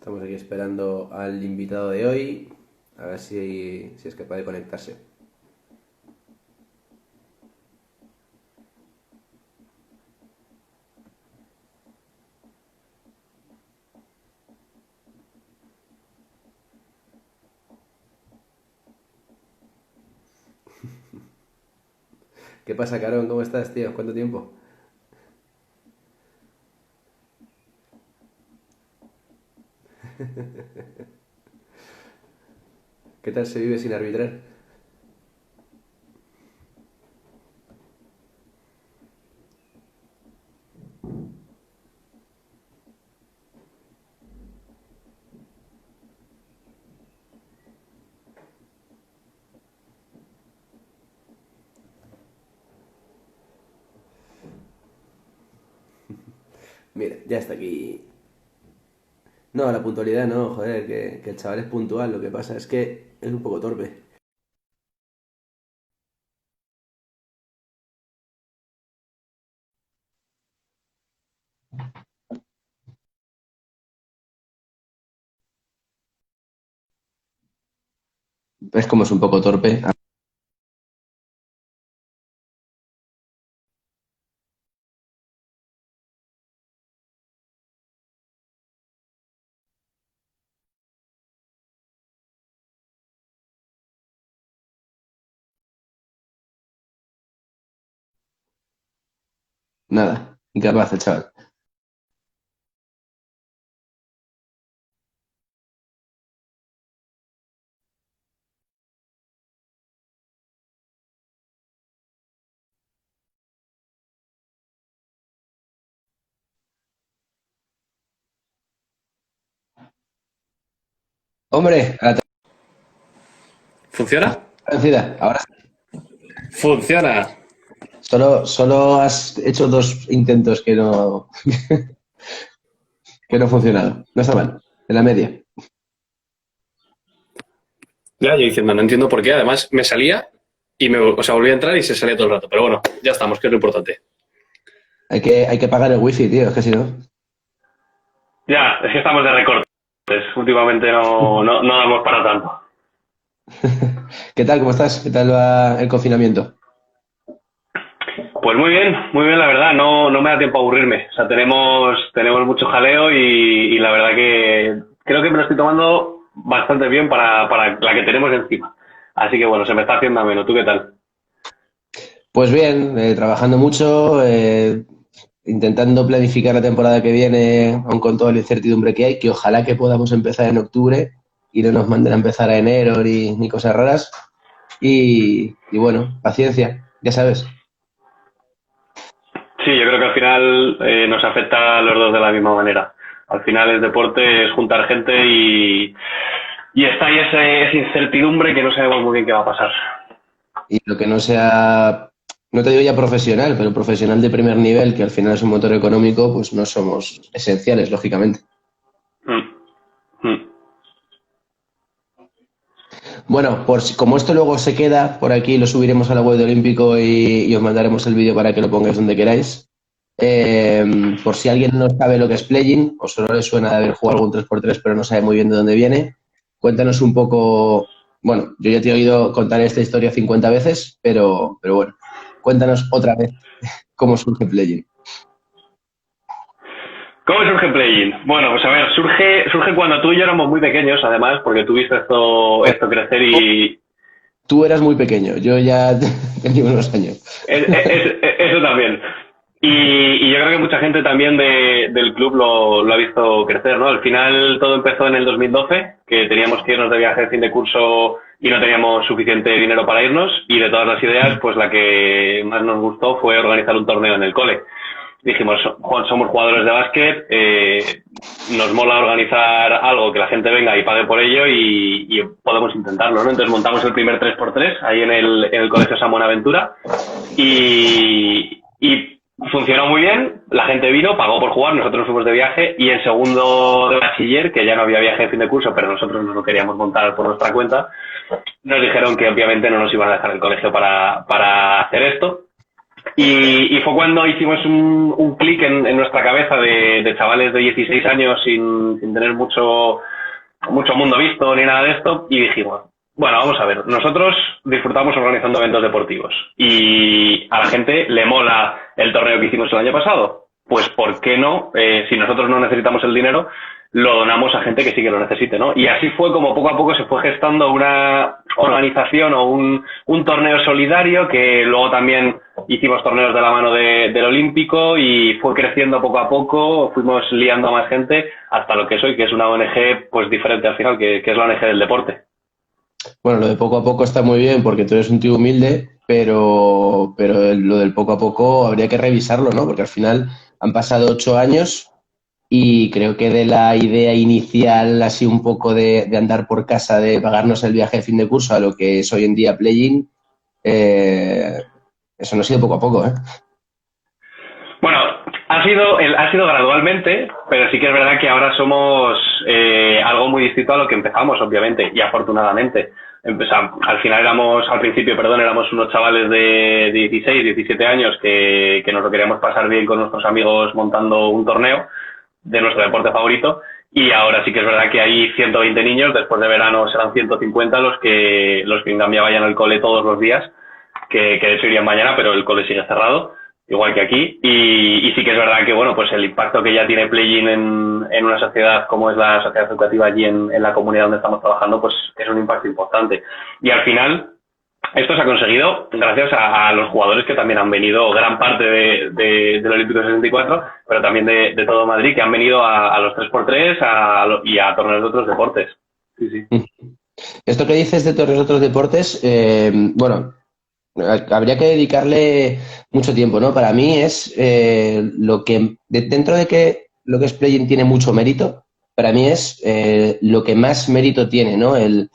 Estamos aquí esperando al invitado de hoy, a ver si es capaz de conectarse. ¿Qué pasa, Carón? ¿Cómo estás, tío? ¿Cuánto tiempo? ¿Qué tal se vive sin arbitrar? Mira, ya está aquí. No, la puntualidad no, joder, que el chaval es puntual. Lo que pasa es que es un poco torpe. ¿Ves cómo es un poco torpe? Nada, incapaz el chaval. Hombre, a la ¿Funciona? vencida. Ahora sí. Funciona. Solo has hecho dos intentos que no han funcionado. No está mal, en la media. Ya, yo diciendo, no entiendo por qué. Además, me salía y o sea, volví a entrar y se salía todo el rato. Pero bueno, ya estamos, que es lo importante. Hay que pagar el wifi, tío, es que si no. Ya, es que estamos de recortes. Últimamente no damos para tanto. ¿Qué tal? ¿Cómo estás? ¿Qué tal va el confinamiento? Pues muy bien, la verdad. No me da tiempo a aburrirme. O sea, tenemos mucho jaleo y la verdad que creo que me lo estoy tomando bastante bien para la que tenemos encima. Así que bueno, se me está haciendo ameno. ¿Tú qué tal? Pues bien, trabajando mucho, intentando planificar la temporada que viene, aun con toda la incertidumbre que hay, que ojalá que podamos empezar en octubre y no nos manden a empezar a enero ni cosas raras. Y bueno, paciencia, ya sabes. Sí, yo creo que al final nos afecta a los dos de la misma manera. Al final el deporte es juntar gente y está ahí esa incertidumbre que no sabemos muy bien qué va a pasar. Y lo que no sea, no te digo ya profesional, pero profesional de primer nivel, que al final es un motor económico, pues no somos esenciales, lógicamente. Mm, mm. Bueno, como esto luego se queda por aquí, lo subiremos a la web de Olímpico y os mandaremos el vídeo para que lo pongáis donde queráis. Eh, por si alguien no sabe lo que es playing, o solo le suena de haber jugado algún 3x3 pero no sabe muy bien de dónde viene, cuéntanos un poco. Bueno, yo ya te he oído contar esta historia 50 veces, pero bueno, cuéntanos otra vez cómo surge playing. ¿Cómo surge Play-in? Bueno, pues a ver, surge cuando tú y yo éramos muy pequeños, además, porque tú viste esto crecer y Tú eras muy pequeño, yo ya tenía unos años. eso también. Y yo creo que mucha gente también del club lo ha visto crecer, ¿no? Al final todo empezó en el 2012, que teníamos que irnos de viaje de fin de curso y no teníamos suficiente dinero para irnos, y de todas las ideas, pues la que más nos gustó fue organizar un torneo en el cole. Dijimos, somos jugadores de básquet, nos mola organizar algo que la gente venga y pague por ello y podemos intentarlo, ¿no? Entonces montamos el primer 3x3 ahí en el Colegio San Buenaventura y funcionó muy bien, la gente vino, pagó por jugar, nosotros nos fuimos de viaje y en segundo de bachiller, que ya no había viaje de fin de curso, pero nosotros nos lo queríamos montar por nuestra cuenta, nos dijeron que obviamente no nos iban a dejar el colegio para hacer esto Y fue cuando hicimos un clic en nuestra cabeza de chavales de 16 años sin tener mucho mundo visto ni nada de esto, y dijimos, bueno, vamos a ver, nosotros disfrutamos organizando eventos deportivos y a la gente le mola el torneo que hicimos el año pasado. Pues, ¿por qué no? Si nosotros no necesitamos el dinero, lo donamos a gente que sí que lo necesite, ¿no? Y así fue como poco a poco se fue gestando una organización o un torneo solidario, que luego también hicimos torneos de la mano del Olímpico, y fue creciendo poco a poco, fuimos liando a más gente hasta lo que es hoy, que es una ONG pues diferente al final, que es la ONG del deporte. Bueno, lo de poco a poco está muy bien porque tú eres un tío humilde, pero lo del poco a poco habría que revisarlo, ¿no? Porque al final han pasado 8 años y creo que de la idea inicial, así un poco de andar por casa, de pagarnos el viaje de fin de curso a lo que es hoy en día Playing, eso no ha sido poco a poco, ¿eh? Bueno, ha sido gradualmente, pero sí que es verdad que ahora somos algo muy distinto a lo que empezamos, obviamente, y afortunadamente. Al final al principio, éramos unos chavales de 16, 17 años que nos lo queríamos pasar bien con nuestros amigos montando un torneo de nuestro deporte favorito, y ahora sí que es verdad que hay 120 niños, después de verano serán 150 los que en cambio vayan al cole todos los días, que de hecho irían mañana, pero el cole sigue cerrado, igual que aquí, y sí que es verdad que, bueno, pues el impacto que ya tiene Playing en una sociedad como es la sociedad educativa allí en la comunidad donde estamos trabajando, pues es un impacto importante. Y al final, esto se ha conseguido gracias a los jugadores que también han venido, gran parte del Olímpico 64, pero también de todo Madrid, que han venido a los 3x3 y a torneos de otros deportes. Sí, sí. Esto que dices de torneos de otros deportes, bueno, habría que dedicarle mucho tiempo, ¿no? Para mí es lo que, dentro de que lo que es Playing tiene mucho mérito, para mí es lo que más mérito tiene, ¿no? El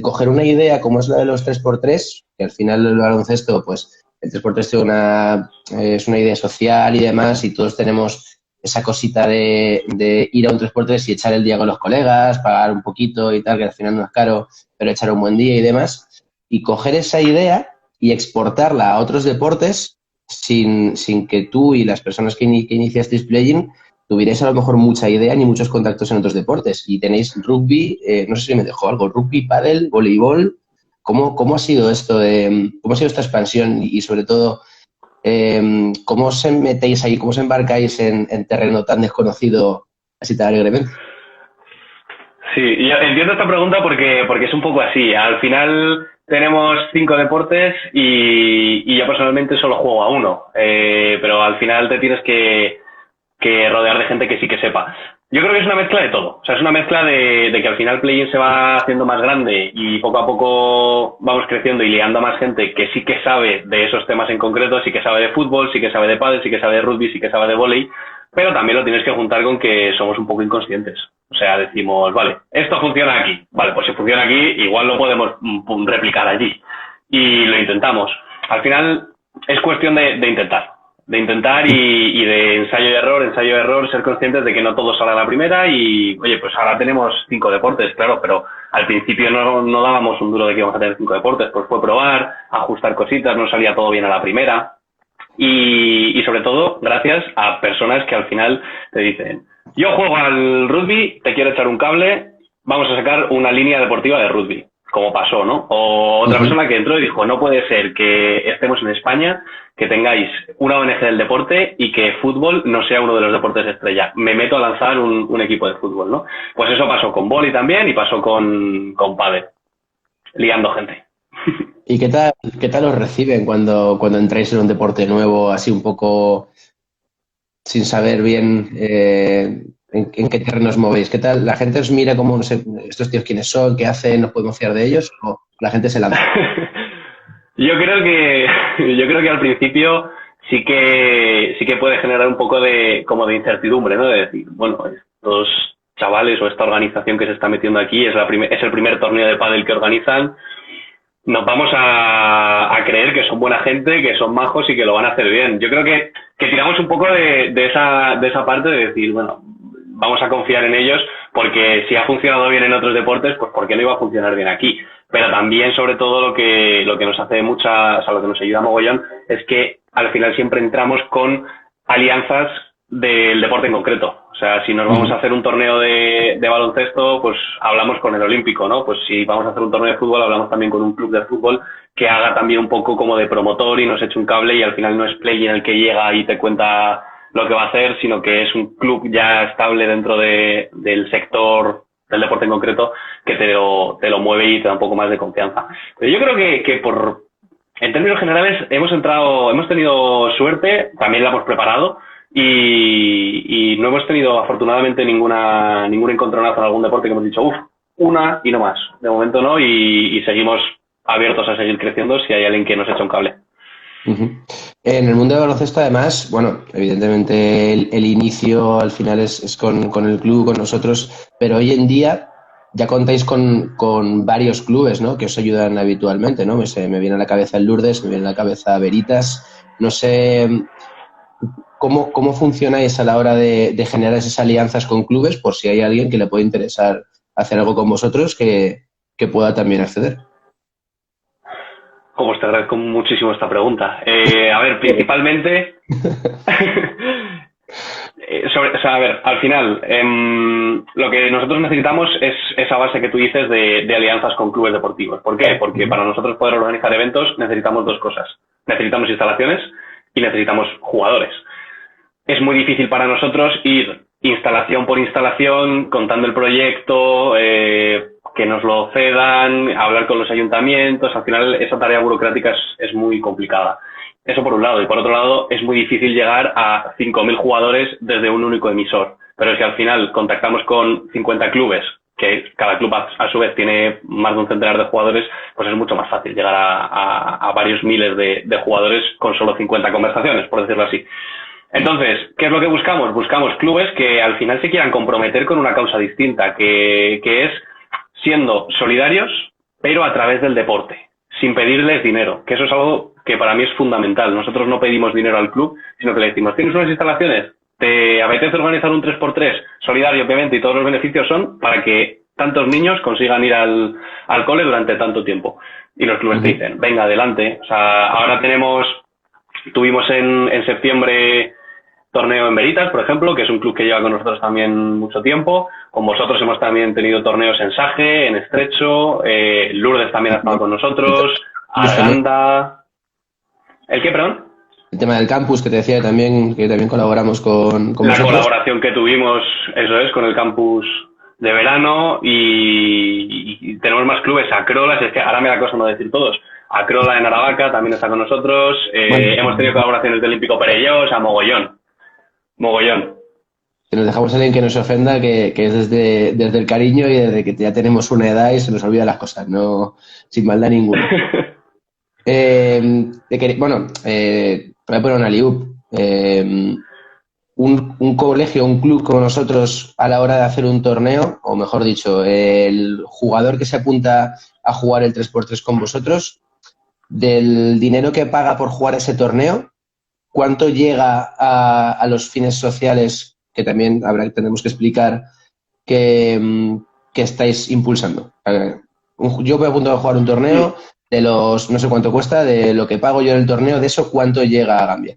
coger una idea como es la de los 3x3, que al final el baloncesto, pues el 3x3 es una idea social y demás, y todos tenemos esa cosita de ir a un 3x3 y echar el día con los colegas, pagar un poquito y tal, que al final no es caro, pero echar un buen día y demás, y coger esa idea y exportarla a otros deportes sin que tú y las personas que iniciasteis Playing tuvierais a lo mejor mucha idea ni muchos contactos en otros deportes. Y tenéis rugby, no sé si me dejó algo, rugby, pádel, voleibol. ¿Cómo ha sido esto cómo ha sido esta expansión y sobre todo cómo os metéis ahí, cómo os embarcáis en terreno tan desconocido así tan alegremente? Sí, yo entiendo esta pregunta porque es un poco así. Al final tenemos 5 deportes y yo personalmente solo juego a uno, pero al final te tienes que rodear de gente que sí que sepa. Yo creo que es una mezcla de todo. O sea, es una mezcla de que al final Play-in se va haciendo más grande y poco a poco vamos creciendo y liando a más gente que sí que sabe de esos temas en concreto, sí que sabe de fútbol, sí que sabe de pádel, sí que sabe de rugby, sí que sabe de vóley, pero también lo tienes que juntar con que somos un poco inconscientes. O sea, decimos, vale, esto funciona aquí. Vale, pues si funciona aquí, igual lo podemos replicar allí. Y lo intentamos. Al final es cuestión de intentar. De intentar y de ensayo y error, ser conscientes de que no todo sale a la primera y, oye, pues ahora tenemos 5 deportes, claro, pero al principio no dábamos un duro de que íbamos a tener 5 deportes, pues fue probar, ajustar cositas, no salía todo bien a la primera y sobre todo gracias a personas que al final te dicen, yo juego al rugby, te quiero echar un cable, vamos a sacar una línea deportiva de rugby, como pasó, ¿no? O otra persona que entró y dijo, no puede ser que estemos en España, que tengáis una ONG del deporte y que fútbol no sea uno de los deportes estrella. Me meto a lanzar un equipo de fútbol, ¿no? Pues eso pasó con vóley también y pasó con pádel, liando gente. ¿Y qué tal os reciben cuando entráis en un deporte nuevo, así un poco sin saber bien en qué terreno os movéis? ¿Qué tal? ¿La gente os mira como, no sé, estos tíos quiénes son, qué hacen, nos podemos fiar de ellos? ¿O la gente se lanza? Yo creo que al principio sí que puede generar un poco de incertidumbre, ¿no? De decir, bueno, estos chavales o esta organización que se está metiendo aquí es el primer torneo de pádel que organizan. Nos vamos a creer que son buena gente, que son majos y que lo van a hacer bien. Yo creo que tiramos un poco de esa parte de decir, bueno, vamos a confiar en ellos porque si ha funcionado bien en otros deportes, pues ¿por qué no iba a funcionar bien aquí? pero también, sobre todo, lo que nos hace o sea, lo que nos ayuda mogollón es que al final siempre entramos con alianzas del deporte en concreto. O sea, si nos vamos a hacer un torneo de baloncesto, pues hablamos con el olímpico, ¿no? Pues si vamos a hacer un torneo de fútbol, hablamos también con un club de fútbol que haga también un poco como de promotor y nos eche un cable, y al final no es Play en el que llega y te cuenta lo que va a hacer, sino que es un club ya estable dentro del sector del deporte en concreto que te lo mueve y te da un poco más de confianza. Pero yo creo que en términos generales hemos tenido suerte, también la hemos preparado, y no hemos tenido afortunadamente ningún encontronazo en algún deporte que hemos dicho, una y no más. De momento no, y seguimos abiertos a seguir creciendo si hay alguien que nos echa un cable. En el mundo del baloncesto, además, bueno, evidentemente el inicio al final es con el club, con nosotros, pero hoy en día ya contáis con varios clubes, ¿no?, que os ayudan habitualmente, ¿no? Me viene a la cabeza el Lourdes, me viene a la cabeza Veritas. No sé cómo funcionáis a la hora de generar esas alianzas con clubes, por si hay alguien que le puede interesar hacer algo con vosotros que pueda también acceder. Como te agradezco muchísimo esta pregunta. A ver, principalmente... a ver, al final, lo que nosotros necesitamos es esa base que tú dices de alianzas con clubes deportivos. ¿Por qué? Porque para nosotros poder organizar eventos necesitamos dos cosas. Necesitamos instalaciones y necesitamos jugadores. Es muy difícil para nosotros ir instalación por instalación, contando el proyecto, que nos lo cedan, hablar con los ayuntamientos. Al final esa tarea burocrática es muy complicada. Eso por un lado. Y por otro lado, es muy difícil llegar a 5.000 jugadores desde un único emisor. Pero si al final contactamos con 50 clubes, que cada club a su vez tiene más de un centenar de jugadores, pues es mucho más fácil llegar a varios miles de jugadores con solo 50 conversaciones, por decirlo así. Entonces, ¿qué es lo que buscamos? Buscamos clubes que al final se quieran comprometer con una causa distinta, que es siendo solidarios, pero a través del deporte, sin pedirles dinero, que eso es algo que para mí es fundamental. Nosotros no pedimos dinero al club, sino que le decimos, ¿tienes unas instalaciones? ¿Te apetece organizar un 3x3 solidario, obviamente, y todos los beneficios son para que tantos niños consigan ir al cole durante tanto tiempo? Y los clubes te dicen, venga, adelante. O sea, ahora tuvimos en septiembre torneo en Veritas, por ejemplo, que es un club que lleva con nosotros también mucho tiempo. Con vosotros hemos también tenido torneos en Sage, en Estrecho, Lourdes también ha estado con nosotros, Arganda... ¿El qué, perdón? El tema del campus, que te decía también, que también colaboramos con la vosotros. Colaboración que tuvimos, eso es, con el campus de verano, y tenemos más clubes. Acrolas, es que ahora me da cosa no decir todos. Acrola en Aravaca también está con nosotros. Hemos tenido colaboraciones del Olímpico Perelló, o sea, mogollón. Que nos dejamos a alguien que nos ofenda, que es desde el cariño y desde que ya tenemos una edad y se nos olvidan las cosas, no sin maldad ninguna. Voy a poner una liup. Un colegio, un club como nosotros, a la hora de hacer un torneo, o mejor dicho, el jugador que se apunta a jugar el 3x3 con vosotros, del dinero que paga por jugar ese torneo, ¿cuánto llega a los fines sociales que también tenemos que explicar que estáis impulsando? Yo me apunto a jugar un torneo, de los, no sé cuánto cuesta, de lo que pago yo en el torneo, de eso, ¿cuánto llega a Gambia?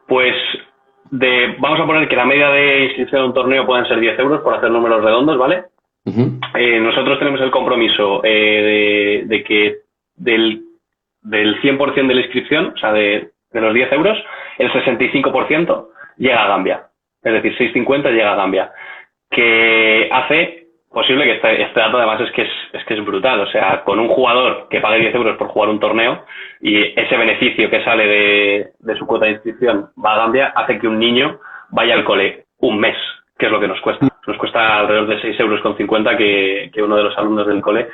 Pues vamos a poner que la media de inscripción a un torneo pueden ser 10 euros, por hacer números redondos, ¿vale? Nosotros tenemos el compromiso de que del 100% de la inscripción, o sea, de los 10 euros, el 65% llega a Gambia. Es decir, 6,50 llega a Gambia. Que hace posible que este dato, además, es que es brutal. O sea, con un jugador que pague 10 euros por jugar un torneo, y ese beneficio que sale de su cuota de inscripción va a Gambia, hace que un niño vaya al cole un mes, que es lo que nos cuesta. Nos cuesta alrededor de 6,50 euros que uno de los alumnos del cole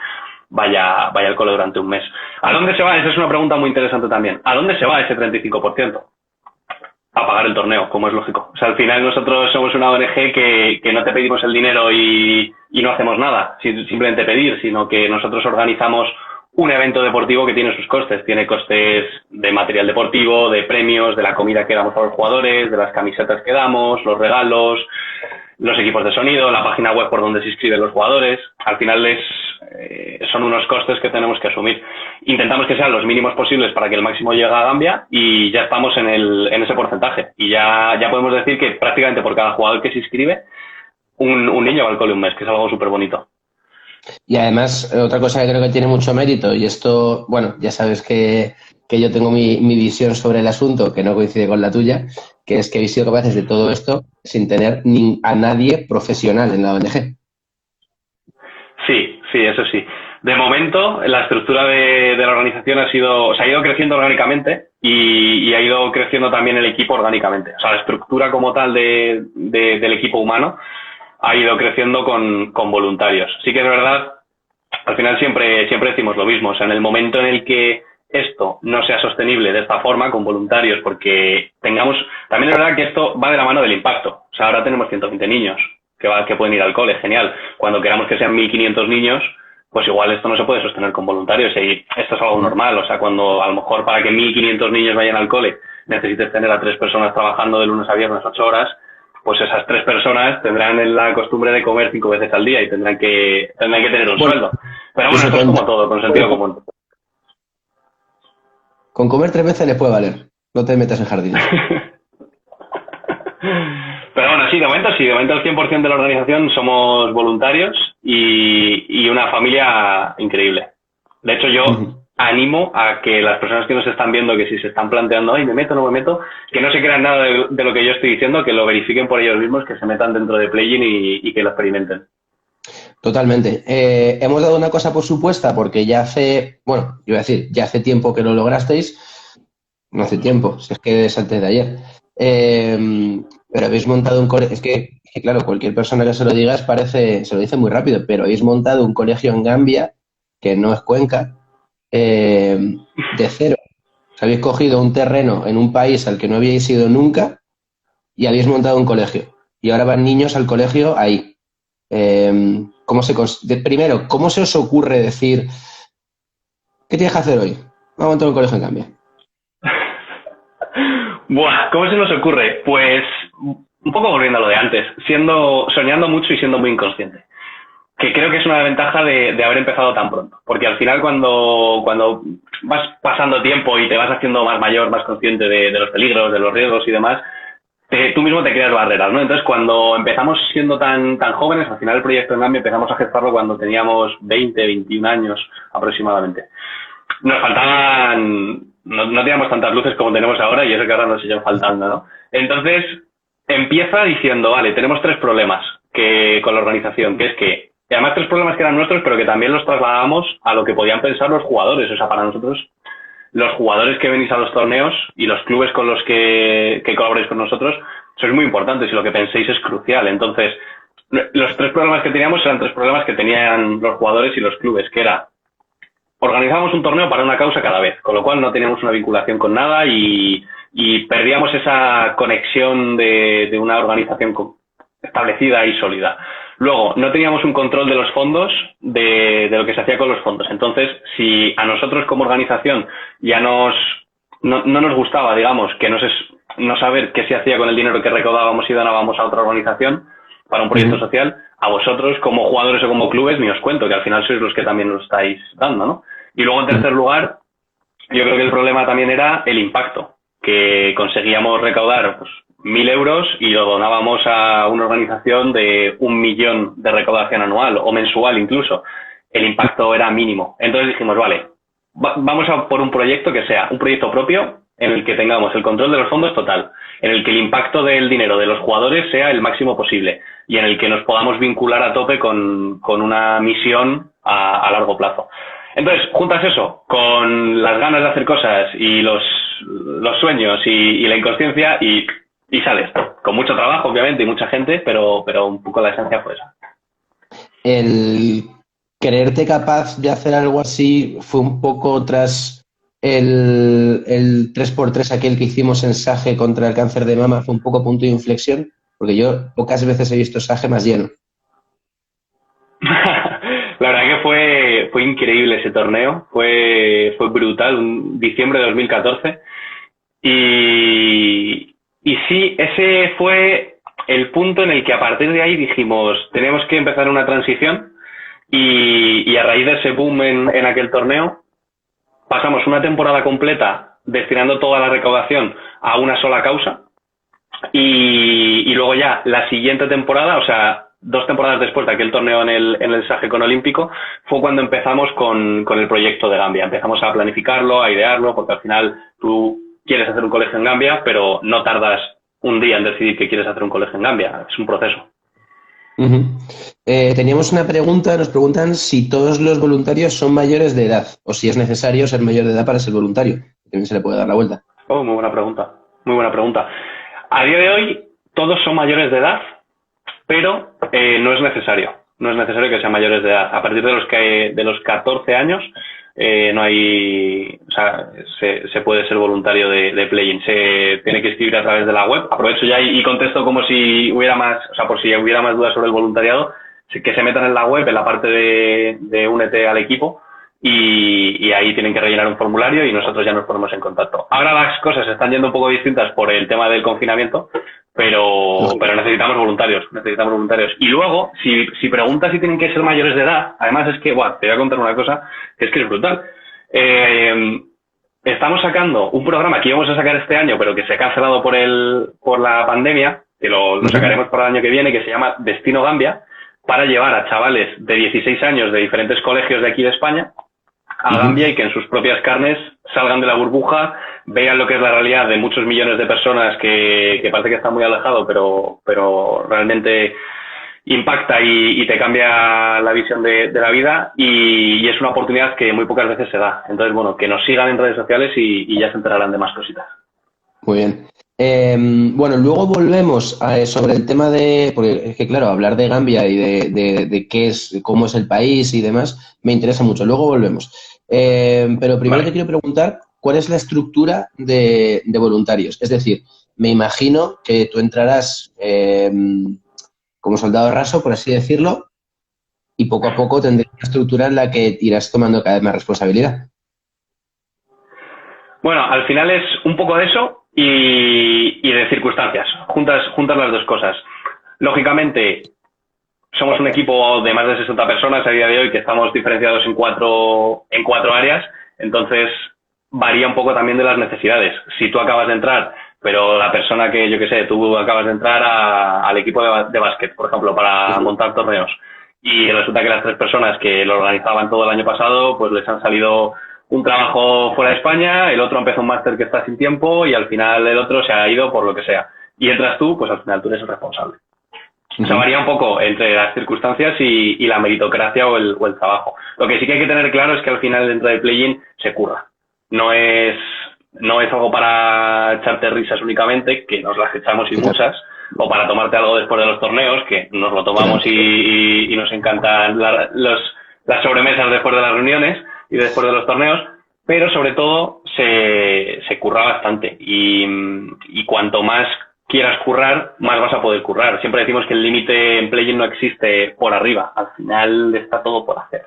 vaya al cole durante un mes. ¿A dónde se va? Esa es una pregunta muy interesante también. ¿A dónde se va ese 35%? A pagar el torneo, como es lógico. O sea, al final nosotros somos una ONG que no te pedimos el dinero y no hacemos nada, simplemente pedir, sino que nosotros organizamos un evento deportivo que tiene sus costes. Tiene costes de material deportivo, de premios, de la comida que damos a los jugadores, de las camisetas que damos, los regalos, los equipos de sonido, la página web por donde se inscriben los jugadores. Al final son unos costes que tenemos que asumir. Intentamos que sean los mínimos posibles para que el máximo llegue a Gambia y ya estamos en ese porcentaje. Y ya podemos decir que prácticamente por cada jugador que se inscribe, un niño va al cole un mes, que es algo súper bonito. Y además, otra cosa que creo que tiene mucho mérito, y esto, bueno, ya sabes que yo tengo mi visión sobre el asunto, que no coincide con la tuya, que es que habéis sido capaces de todo esto sin tener a nadie profesional en la ONG. Sí, eso sí. De momento, la estructura de la organización ha ido creciendo orgánicamente y ha ido creciendo también el equipo orgánicamente. O sea, la estructura como tal del equipo humano ha ido creciendo con voluntarios. Sí que es verdad, al final siempre decimos lo mismo. O sea, en el momento en el que esto no sea sostenible de esta forma, con voluntarios, porque también es verdad que esto va de la mano del impacto. O sea, ahora tenemos 120 niños que pueden ir al cole, genial. Cuando queramos que sean 1.500 niños, pues igual esto no se puede sostener con voluntarios y esto es algo normal. O sea, cuando a lo mejor para que 1.500 niños vayan al cole necesites tener a 3 personas trabajando de lunes a viernes 8 horas, pues esas 3 personas tendrán la costumbre de comer 5 veces al día y tendrán que tener un sueldo. Pero bueno, esto es como todo, con sentido común. Con comer 3 veces les puede valer. No te metas en jardines. Pero bueno, sí, de momento el 100% de la organización somos voluntarios y una familia increíble. De hecho, yo animo a que las personas que nos están viendo, que si se están planteando, ay, ¿me meto o no me meto?, que no se crean nada de lo que yo estoy diciendo, que lo verifiquen por ellos mismos, que se metan dentro de Playing y que lo experimenten. Totalmente. Hemos dado una cosa por supuesta porque ya hace tiempo que lo lograsteis. No hace tiempo, si es que es antes de ayer. Pero habéis montado un colegio. Es que, claro, cualquier persona que se lo digas se lo dice muy rápido, pero habéis montado un colegio en Gambia, que no es Cuenca, de cero. Habéis cogido un terreno en un país al que no habíais ido nunca y habéis montado un colegio. Y ahora van niños al colegio ahí. Primero, ¿cómo se os ocurre decir qué tienes que hacer hoy? Vamos a montar un colegio en Gambia. Buah, ¿cómo se nos ocurre? Pues un poco volviendo a lo de antes, soñando mucho y siendo muy inconsciente. Que creo que es una ventaja de haber empezado tan pronto. Porque al final cuando vas pasando tiempo y te vas haciendo más mayor, más consciente de los peligros, de los riesgos y demás, tú mismo te creas barreras, ¿no? Entonces, cuando empezamos siendo tan jóvenes, al final el proyecto en Gambia empezamos a gestarlo cuando teníamos 20, 21 años aproximadamente. Nos faltaban, no teníamos tantas luces como tenemos ahora y eso que ahora nos siguen faltando, ¿no? Entonces, empieza diciendo, vale, tenemos 3 problemas con la organización, que es que, y además 3 problemas que eran nuestros, pero que también los trasladábamos a lo que podían pensar los jugadores. O sea, para nosotros, los jugadores que venís a los torneos y los clubes con los que colaboréis con nosotros, sois muy importantes y lo que penséis es crucial. Entonces, los 3 problemas que teníamos eran 3 problemas que tenían los jugadores y los clubes, que era, organizábamos un torneo para una causa cada vez, con lo cual no teníamos una vinculación con nada y perdíamos esa conexión de una organización establecida y sólida. Luego, no teníamos un control de los fondos, de lo que se hacía con los fondos. Entonces, si a nosotros como organización ya no nos gustaba, digamos, que no saber qué se hacía con el dinero que recaudábamos y donábamos a otra organización para un proyecto social, a vosotros como jugadores o como clubes ni os cuento, que al final sois los que también lo estáis dando, ¿no? Y luego, en tercer lugar, yo creo que el problema también era el impacto, que conseguíamos recaudar pues 1.000 euros y lo donábamos a una organización de 1 millón de recaudación anual o mensual incluso. El impacto era mínimo. Entonces dijimos, vale, vamos a por un proyecto que sea un proyecto propio en el que tengamos el control de los fondos total, en el que el impacto del dinero de los jugadores sea el máximo posible y en el que nos podamos vincular a tope con una misión a largo plazo. Entonces, juntas eso con las ganas de hacer cosas y los sueños y la inconsciencia y sales. Con mucho trabajo, obviamente, y mucha gente, pero un poco la esencia fue esa. El creerte capaz de hacer algo así fue un poco tras el 3x3, aquel que hicimos en Sage contra el cáncer de mama, fue un poco punto de inflexión, porque yo pocas veces he visto Sage más lleno. La verdad que fue increíble ese torneo, fue brutal, un diciembre de 2014 y sí, ese fue el punto en el que a partir de ahí dijimos, tenemos que empezar una transición y a raíz de ese boom en aquel torneo, pasamos una temporada completa destinando toda la recaudación a una sola causa y luego ya la siguiente temporada, o sea, 2 temporadas después de aquel torneo en el Sagecon Olímpico, fue cuando empezamos con el proyecto de Gambia. Empezamos a planificarlo, a idearlo, porque al final tú quieres hacer un colegio en Gambia, pero no tardas un día en decidir que quieres hacer un colegio en Gambia. Es un proceso. Teníamos una pregunta, nos preguntan si todos los voluntarios son mayores de edad o si es necesario ser mayor de edad para ser voluntario. También se le puede dar la vuelta. Oh, muy buena pregunta. Muy buena pregunta. A día de hoy todos son mayores de edad, pero no es necesario. No es necesario que sean mayores de edad. A partir de los 14 años no hay, o sea, se puede ser voluntario de Playing. Se tiene que escribir a través de la web. Aprovecho ya y contesto como si hubiera más, o sea, por si hubiera más dudas sobre el voluntariado, que se metan en la web, en la parte de únete al equipo, y ahí tienen que rellenar un formulario y nosotros ya nos ponemos en contacto. Ahora las cosas están yendo un poco distintas por el tema del confinamiento, pero necesitamos voluntarios. Y luego, si preguntas si tienen que ser mayores de edad, además es que, te voy a contar una cosa que es brutal. Estamos sacando un programa que íbamos a sacar este año, pero que se ha cancelado por la pandemia, que lo sacaremos para el año que viene, que se llama Destino Gambia, para llevar a chavales de 16 años de diferentes colegios de aquí de España a Gambia y que en sus propias carnes salgan de la burbuja, vean lo que es la realidad de muchos millones de personas que parece que está muy alejado, pero realmente impacta y te cambia la visión de la vida y es una oportunidad que muy pocas veces se da. Entonces, que nos sigan en redes sociales y ya se enterarán de más cositas. Muy bien. Luego volvemos sobre el tema porque es que claro, hablar de Gambia y de qué es, cómo es el país y demás, me interesa mucho. Luego volvemos. Pero primero te quiero preguntar, ¿cuál es la estructura de voluntarios? Es decir, me imagino que tú entrarás como soldado raso, por así decirlo, y poco a poco tendrás una estructura en la que irás tomando cada vez más responsabilidad. Bueno, al final es un poco de eso y de circunstancias, juntas las dos cosas. Lógicamente, somos un equipo de más de 60 personas a día de hoy que estamos diferenciados en cuatro áreas, entonces varía un poco también de las necesidades. Si tú acabas de entrar, pero la persona que, yo qué sé, tú acabas de entrar al equipo de básquet, por ejemplo, para montar torneos, y resulta que las 3 personas que lo organizaban todo el año pasado, pues les han salido un trabajo fuera de España, el otro empezó un máster que está sin tiempo y al final el otro se ha ido por lo que sea. Y entras tú, pues al final tú eres el responsable. O sea, varía un poco entre las circunstancias y la meritocracia o el trabajo. Lo que sí que hay que tener claro es que al final dentro de Play-in se curra. No es algo para echarte risas únicamente, que nos las echamos y muchas, o para tomarte algo después de los torneos, que nos lo tomamos y nos encantan las sobremesas después de las reuniones y después de los torneos, pero sobre todo se curra bastante y cuanto más quieras currar, más vas a poder currar. Siempre decimos que el límite en Play-in no existe por arriba, al final está todo por hacer.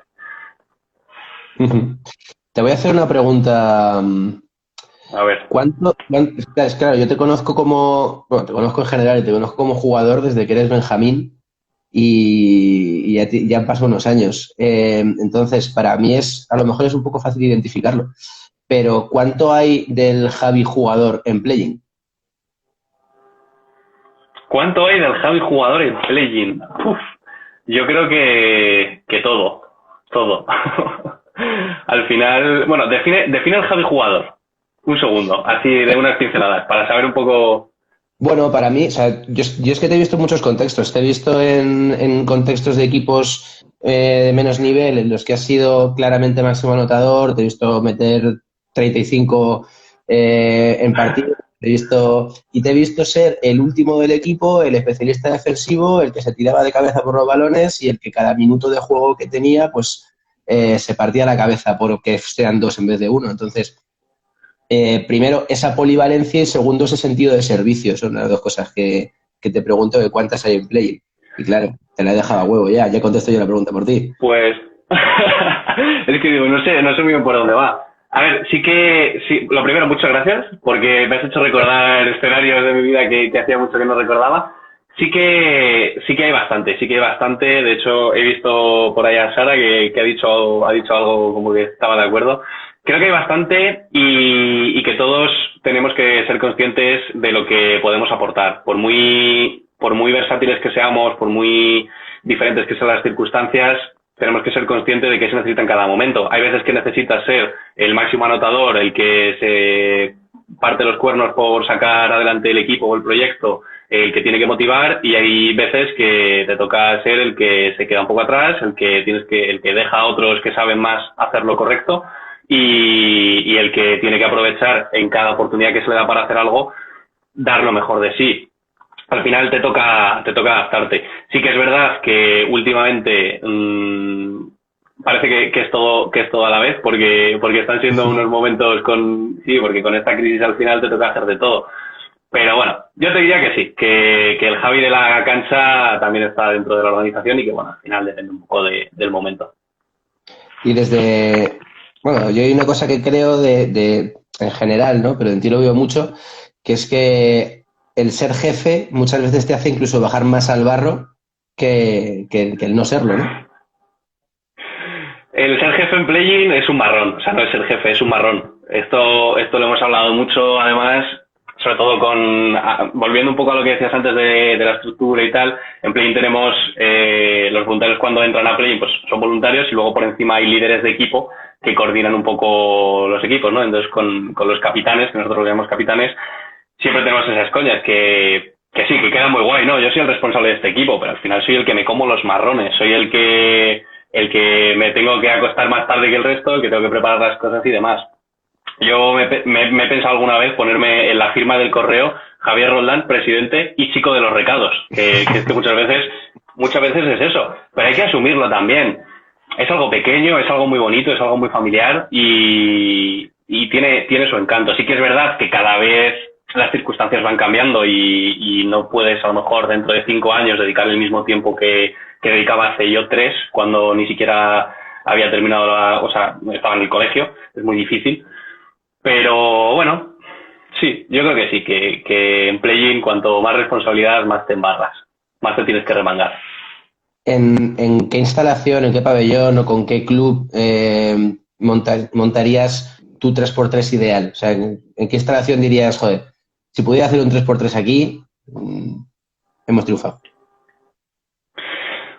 Te voy a hacer una pregunta. A ver. Claro, yo te conozco te conozco en general y te conozco como jugador desde que eres Benjamín y ya han pasado unos años. Entonces, para mí a lo mejor es un poco fácil identificarlo. Pero, ¿cuánto hay del Javi jugador en Play-in? ¿Cuánto hay del Javi jugador en Play-in? Yo creo que todo. Al final, define el Javi jugador. Un segundo, así de unas pinceladas, para saber un poco. Bueno, para mí, o sea, yo es que te he visto en muchos contextos. Te he visto en contextos de equipos de menos nivel, en los que has sido claramente máximo anotador. Te he visto meter 35 en partidos. Te he visto ser el último del equipo, el especialista defensivo, el que se tiraba de cabeza por los balones y el que cada minuto de juego que tenía, pues se partía la cabeza porque sean 2 en vez de 1. Entonces, primero, esa polivalencia y segundo, ese sentido de servicio. Son las 2 cosas que te pregunto de cuántas hay en Play. Y claro, te la he dejado a huevo ya contesto yo la pregunta por ti. Pues, es que digo, no sé muy bien por dónde va. A ver, sí, lo primero, muchas gracias, porque me has hecho recordar escenarios de mi vida que hacía mucho que no recordaba. Sí que hay bastante, sí que hay bastante. De hecho, he visto por ahí a Sara que ha dicho algo como que estaba de acuerdo. Creo que hay bastante y que todos tenemos que ser conscientes de lo que podemos aportar. Por muy versátiles que seamos, por muy diferentes que sean las circunstancias, tenemos que ser conscientes de qué se necesita en cada momento. Hay veces que necesitas ser el máximo anotador, el que se parte los cuernos por sacar adelante el equipo o el proyecto, el que tiene que motivar, y hay veces que te toca ser el que se queda un poco atrás, el que deja a otros que saben más hacer lo correcto y el que tiene que aprovechar en cada oportunidad que se le da para hacer algo, dar lo mejor de sí. Al final te toca adaptarte. Sí que es verdad que últimamente parece que es todo a la vez, porque están siendo unos momentos porque con esta crisis al final te toca hacer de todo. Pero bueno, yo te diría que sí, que el Javi de la cancha también está dentro de la organización y que bueno, al final depende un poco del momento. Y bueno, yo hay una cosa que creo en general, ¿no? Pero en ti lo veo mucho, que es que el ser jefe muchas veces te hace incluso bajar más al barro que el no serlo, ¿no? El ser jefe en play-in es un marrón, o sea, no es ser jefe, es un marrón. Esto lo hemos hablado mucho, además, sobre todo volviendo un poco a lo que decías antes de la estructura y tal. En play-in tenemos los voluntarios cuando entran a play-in, pues son voluntarios, y luego por encima hay líderes de equipo que coordinan un poco los equipos, ¿no? Entonces con los capitanes, que nosotros los llamamos capitanes, siempre tenemos esas coñas que sí, que queda muy guay, ¿no? Yo soy el responsable de este equipo, pero al final soy el que me como los marrones, soy el que me tengo que acostar más tarde que el resto, el que tengo que preparar las cosas y demás. Yo me he pensado alguna vez ponerme en la firma del correo Javier Roldán, presidente y chico de los recados, que es que muchas veces es eso, pero hay que asumirlo también. Es algo pequeño, es algo muy bonito, es algo muy familiar y tiene su encanto. Sí que es verdad que cada vez las circunstancias van cambiando y no puedes a lo mejor dentro de 5 años dedicar el mismo tiempo que dedicaba hace yo 3, cuando ni siquiera había terminado o sea, estaba en el colegio, es muy difícil. Pero bueno, sí, yo creo que sí, que en play-in cuanto más responsabilidad, más te embarras, más te tienes que remangar. ¿En qué instalación, en qué pabellón o con qué club montarías tu 3x3 ideal? O sea, ¿en qué instalación dirías, joder, si pudiera hacer un 3x3 aquí, hemos triunfado?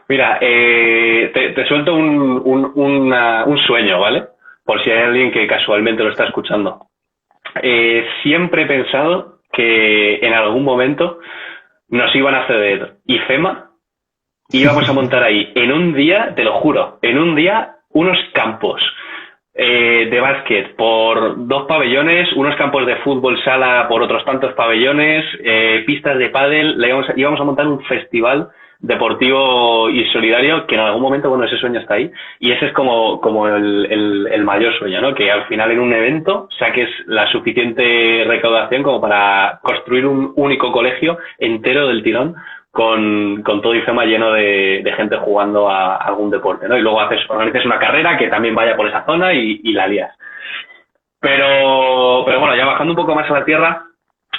Mira, te suelto un sueño, ¿vale? Por si hay alguien que casualmente lo está escuchando. Siempre he pensado que en algún momento nos iban a ceder IFEMA y íbamos a montar ahí, en un día, te lo juro, en un día, unos campos de básquet por 2 pabellones, unos campos de fútbol sala por otros tantos pabellones, pistas de pádel. Íbamos a montar un festival deportivo y solidario que en algún momento, bueno, ese sueño está ahí, y ese es como el mayor sueño, ¿no? Que al final en un evento saques la suficiente recaudación como para construir un único colegio entero del tirón con todo IFEMA lleno de gente jugando a algún deporte, ¿no? Y luego organizas una carrera que también vaya por esa zona y la lías. Pero bueno, ya bajando un poco más a la tierra,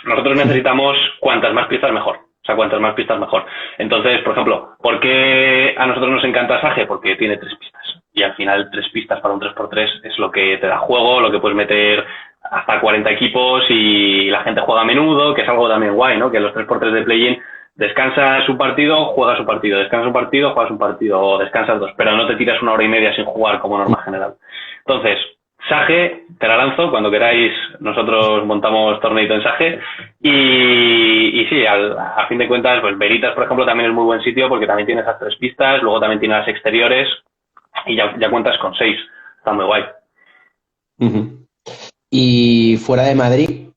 nosotros necesitamos cuantas más pistas mejor. O sea, cuantas más pistas mejor. Entonces, por ejemplo, ¿por qué a nosotros nos encanta Sage? Porque tiene 3 pistas. Y al final 3 pistas para un 3x3 es lo que te da juego, lo que puedes meter hasta 40 equipos y la gente juega a menudo, que es algo también guay, ¿no? Que los 3x3 de play-in descansas un partido, juegas un partido, descansas un partido, juegas un partido, o descansas 2, pero no te tiras 1 hora y media sin jugar como norma general. Entonces, Sage, te la lanzo, cuando queráis nosotros montamos torneito en Sage y sí, a fin de cuentas, pues Veritas, por ejemplo, también es muy buen sitio porque también tiene esas 3 pistas, luego también tiene las exteriores y ya cuentas con 6, está muy guay. Uh-huh. ¿Y fuera de Madrid?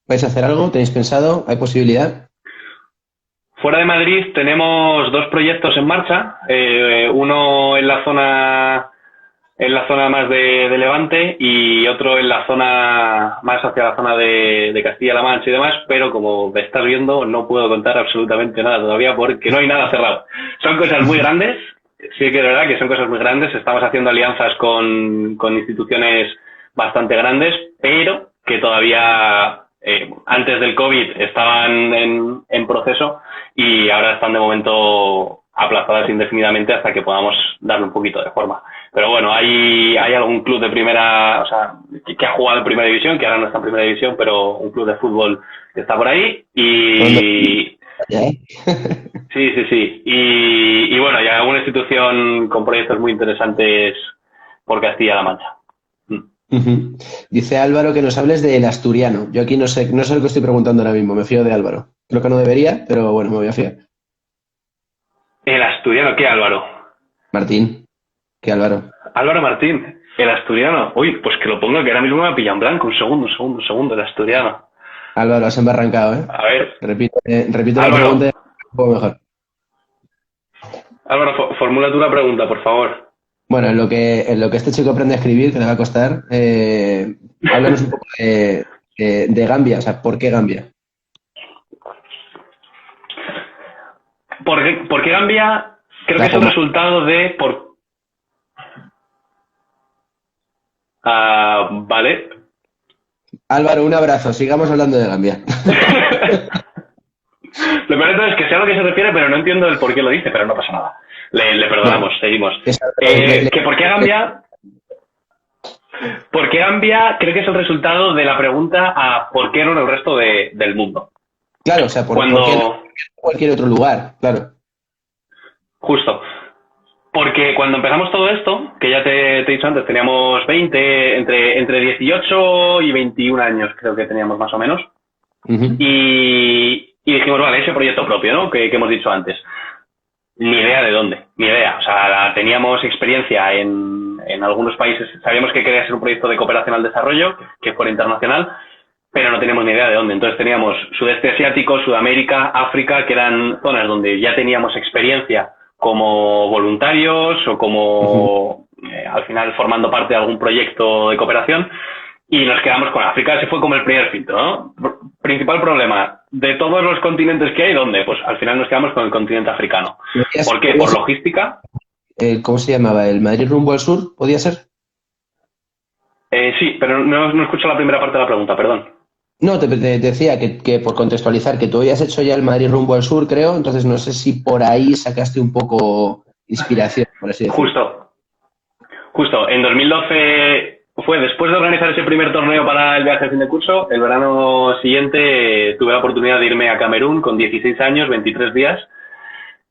¿Vais a hacer algo? ¿Tenéis pensado? ¿Hay posibilidad? Fuera de Madrid tenemos 2 proyectos en marcha, uno en la zona más de Levante y otro en la zona más hacia la zona de Castilla-La Mancha y demás, pero como me estás viendo no puedo contar absolutamente nada todavía porque no hay nada cerrado. Son cosas muy grandes, sí que es verdad que son cosas muy grandes, estamos haciendo alianzas con instituciones bastante grandes, pero que todavía antes del COVID estaban en proceso y ahora están de momento aplazadas indefinidamente hasta que podamos darle un poquito de forma. Pero bueno, hay algún club de primera, o sea, que ha jugado en primera división, que ahora no está en primera división, pero un club de fútbol que está por ahí y... Sí. Y bueno, hay alguna institución con proyectos muy interesantes por Castilla-La Mancha. Uh-huh. Dice Álvaro que nos hables del asturiano. Yo aquí no sé lo que estoy preguntando ahora mismo, me fío de Álvaro. Creo que no debería, pero bueno, me voy a fiar. ¿El asturiano qué, Álvaro? Martín, ¿qué Álvaro? Álvaro Martín, el asturiano. Uy, pues que lo pongo que ahora mismo me ha pillado en blanco. Un segundo, el asturiano. Álvaro, has embarrancado, ¿eh? A ver. Repite la Álvaro, pregunta un poco mejor. Álvaro, formula tú la pregunta, por favor. Bueno, en lo que este chico aprende a escribir, que le va a costar, háblanos un poco de Gambia, o sea, ¿por qué Gambia? ¿Por qué Gambia? Creo que es el resultado de... Vale. Álvaro, un abrazo, sigamos hablando de Gambia. Lo peor es que sé a lo que se refiere, pero no entiendo el por qué lo dice, pero no pasa nada. Le perdonamos, bueno, seguimos. ¿Por qué Gambia? ¿Por qué Gambia? Creo que es el resultado de la pregunta a por qué no en el resto del mundo. Claro, o sea, ¿por qué no en cualquier otro lugar? Claro. Justo. Porque cuando empezamos todo esto, que ya te he dicho antes, teníamos 20, entre 18 y 21 años creo que teníamos más o menos. Uh-huh. Y dijimos, vale, ese proyecto propio, ¿no? Que hemos dicho antes. Ni idea de dónde, ni idea. O sea, teníamos experiencia en algunos países, sabíamos que quería ser un proyecto de cooperación al desarrollo, que fuera internacional, pero no teníamos ni idea de dónde. Entonces teníamos Sudeste Asiático, Sudamérica, África, que eran zonas donde ya teníamos experiencia como voluntarios o como, al final, formando parte de algún proyecto de cooperación. Y nos quedamos con África. Ese fue como el primer filtro, ¿no? Principal problema, de todos los continentes que hay, ¿dónde? Pues al final nos quedamos con el continente africano. ¿Por qué? ¿Por logística? ¿Cómo se llamaba? ¿El Madrid rumbo al sur? ¿Podía ser? Sí, pero no escucho la primera parte de la pregunta, perdón. No, te decía que por contextualizar, que tú habías hecho ya el Madrid rumbo al sur, creo, entonces no sé si por ahí sacaste un poco inspiración, por así decirlo. Justo. En 2012... fue después de organizar ese primer torneo para el viaje de fin de curso, el verano siguiente tuve la oportunidad de irme a Camerún con 16 años, 23 días,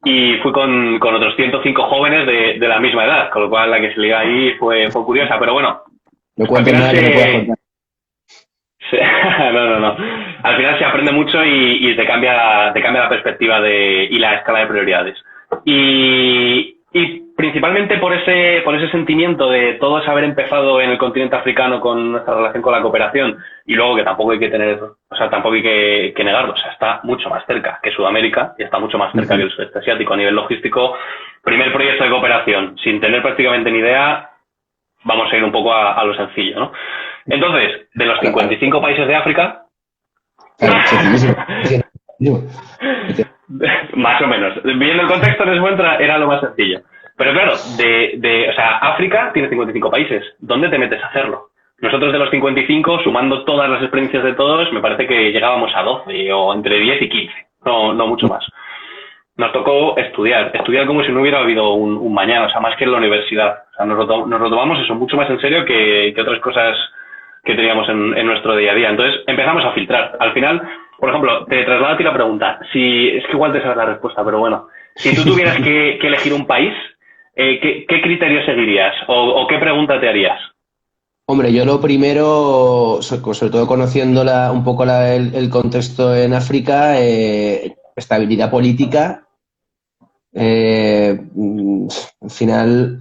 y fui con otros 105 jóvenes de la misma edad, con lo cual la que se liga ahí fue curiosa, pero bueno. No cuentes nada que no puedas contar. No. Al final se aprende mucho y te cambia la perspectiva y la escala de prioridades. Y principalmente por ese sentimiento de todos haber empezado en el continente africano con nuestra relación con la cooperación y luego que tampoco hay que negarlo, o sea, está mucho más cerca que Sudamérica y está mucho más cerca que el sudeste asiático a nivel logístico. Primer proyecto de cooperación, sin tener prácticamente ni idea, vamos a ir un poco a lo sencillo, ¿no? Entonces, de los 55 países de África... Más o menos. Viendo el contexto en ese momento era lo más sencillo. Pero claro, o sea, África tiene 55 países. ¿Dónde te metes a hacerlo? Nosotros de los 55, sumando todas las experiencias de todos, me parece que llegábamos a 12 o entre 10 y 15. No mucho más. Nos tocó estudiar como si no hubiera habido un mañana, o sea, más que en la universidad. O sea, nos lo tomamos eso mucho más en serio que otras cosas que teníamos en nuestro día a día. Entonces empezamos a filtrar. Al final, por ejemplo, te traslado a ti la pregunta. Es que igual te sabes la respuesta, pero bueno. Si tú tuvieras que elegir un país, ¿qué criterios seguirías? ¿O qué pregunta te harías? Hombre, yo lo primero, sobre todo conociendo un poco el contexto en África, estabilidad política, al final...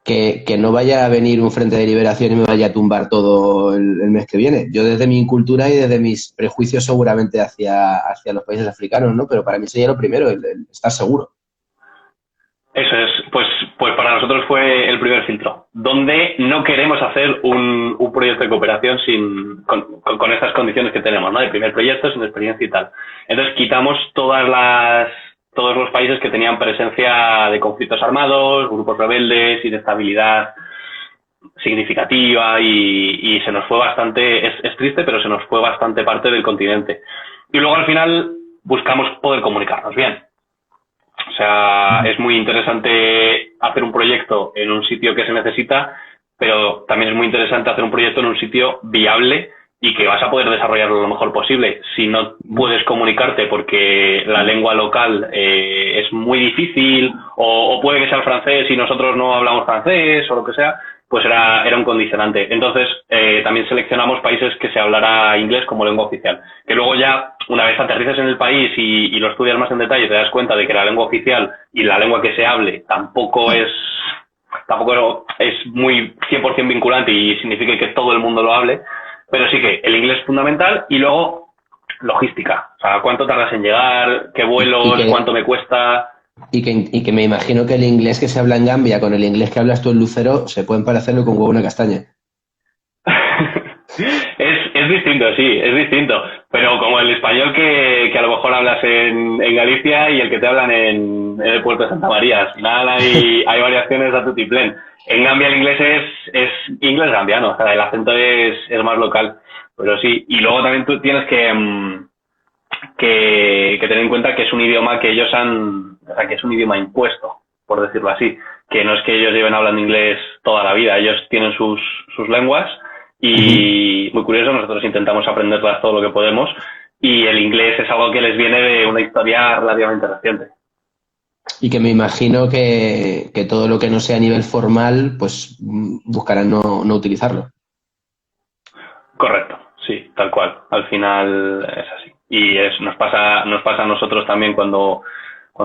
Que no vaya a venir un frente de liberación y me vaya a tumbar todo el mes que viene. Yo desde mi cultura y desde mis prejuicios seguramente hacia los países africanos, ¿no? Pero para mí sería lo primero, el estar seguro. Eso es, pues para nosotros fue el primer filtro, donde no queremos hacer un proyecto de cooperación con estas condiciones que tenemos, ¿no? De primer proyecto, sin experiencia y tal. Entonces quitamos todos los países que tenían presencia de conflictos armados, grupos rebeldes, inestabilidad. significativa y se nos fue bastante, es triste, pero se nos fue bastante parte del continente. Y luego al final buscamos poder comunicarnos bien. O sea, es muy interesante hacer un proyecto en un sitio que se necesita, pero también es muy interesante hacer un proyecto en un sitio viable y que vas a poder desarrollarlo lo mejor posible. Si no puedes comunicarte porque la lengua local es muy difícil o puede que sea el francés y nosotros no hablamos francés o lo que sea, pues era un condicionante. Entonces, también seleccionamos países que se hablara inglés como lengua oficial. Que luego ya, una vez aterrices en el país y lo estudias más en detalle, te das cuenta de que la lengua oficial y la lengua que se hable tampoco es muy 100% vinculante y significa que todo el mundo lo hable, pero sí que el inglés es fundamental y luego logística. O sea, cuánto tardas en llegar, qué vuelos, cuánto me cuesta. Y que me imagino que el inglés que se habla en Gambia con el inglés que hablas tú en Lucero se pueden parecerlo con huevo una castaña. Es distinto, sí, es distinto. Pero como el español que a lo mejor hablas en Galicia y el que te hablan en el puerto de Santa María. Al final hay variaciones a tutiplén. En Gambia el inglés es inglés gambiano, o sea, el acento es más local. Pero sí, y luego también tú tienes que tener en cuenta que es un idioma que ellos o sea, que es un idioma impuesto, por decirlo así. Que no es que ellos lleven hablando inglés toda la vida, ellos tienen sus lenguas. Y muy curioso, nosotros intentamos aprenderlas todo lo que podemos y el inglés es algo que les viene de una historia relativamente reciente. Y que me imagino que todo lo que no sea a nivel formal, pues buscarán no utilizarlo. Correcto, sí, tal cual. Al final es así. Y nos pasa a nosotros también cuando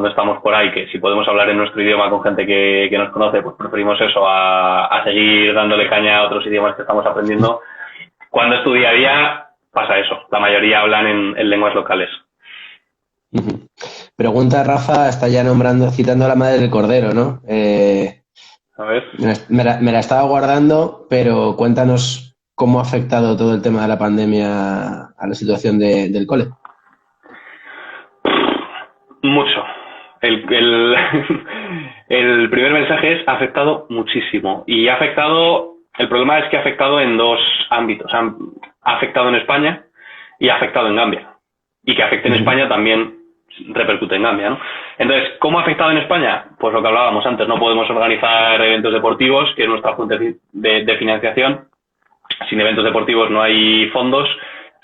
estamos por ahí, que si podemos hablar en nuestro idioma con gente que nos conoce, pues preferimos eso a seguir dándole caña a otros idiomas que estamos aprendiendo. Cuando es tu día a día, pasa eso. La mayoría hablan en lenguas locales. Pregunta Rafa, está ya citando a la madre del cordero, ¿no? A ver. Me la estaba guardando, pero cuéntanos cómo ha afectado todo el tema de la pandemia a la situación del cole. Mucho. El primer mensaje es: ha afectado muchísimo. Y el problema es que ha afectado en dos ámbitos. Ha afectado en España y ha afectado en Gambia. Y que afecte en España también repercute en Gambia, ¿no? Entonces, ¿cómo ha afectado en España? Pues lo que hablábamos antes, no podemos organizar eventos deportivos, que es nuestra fuente de financiación. Sin eventos deportivos no hay fondos.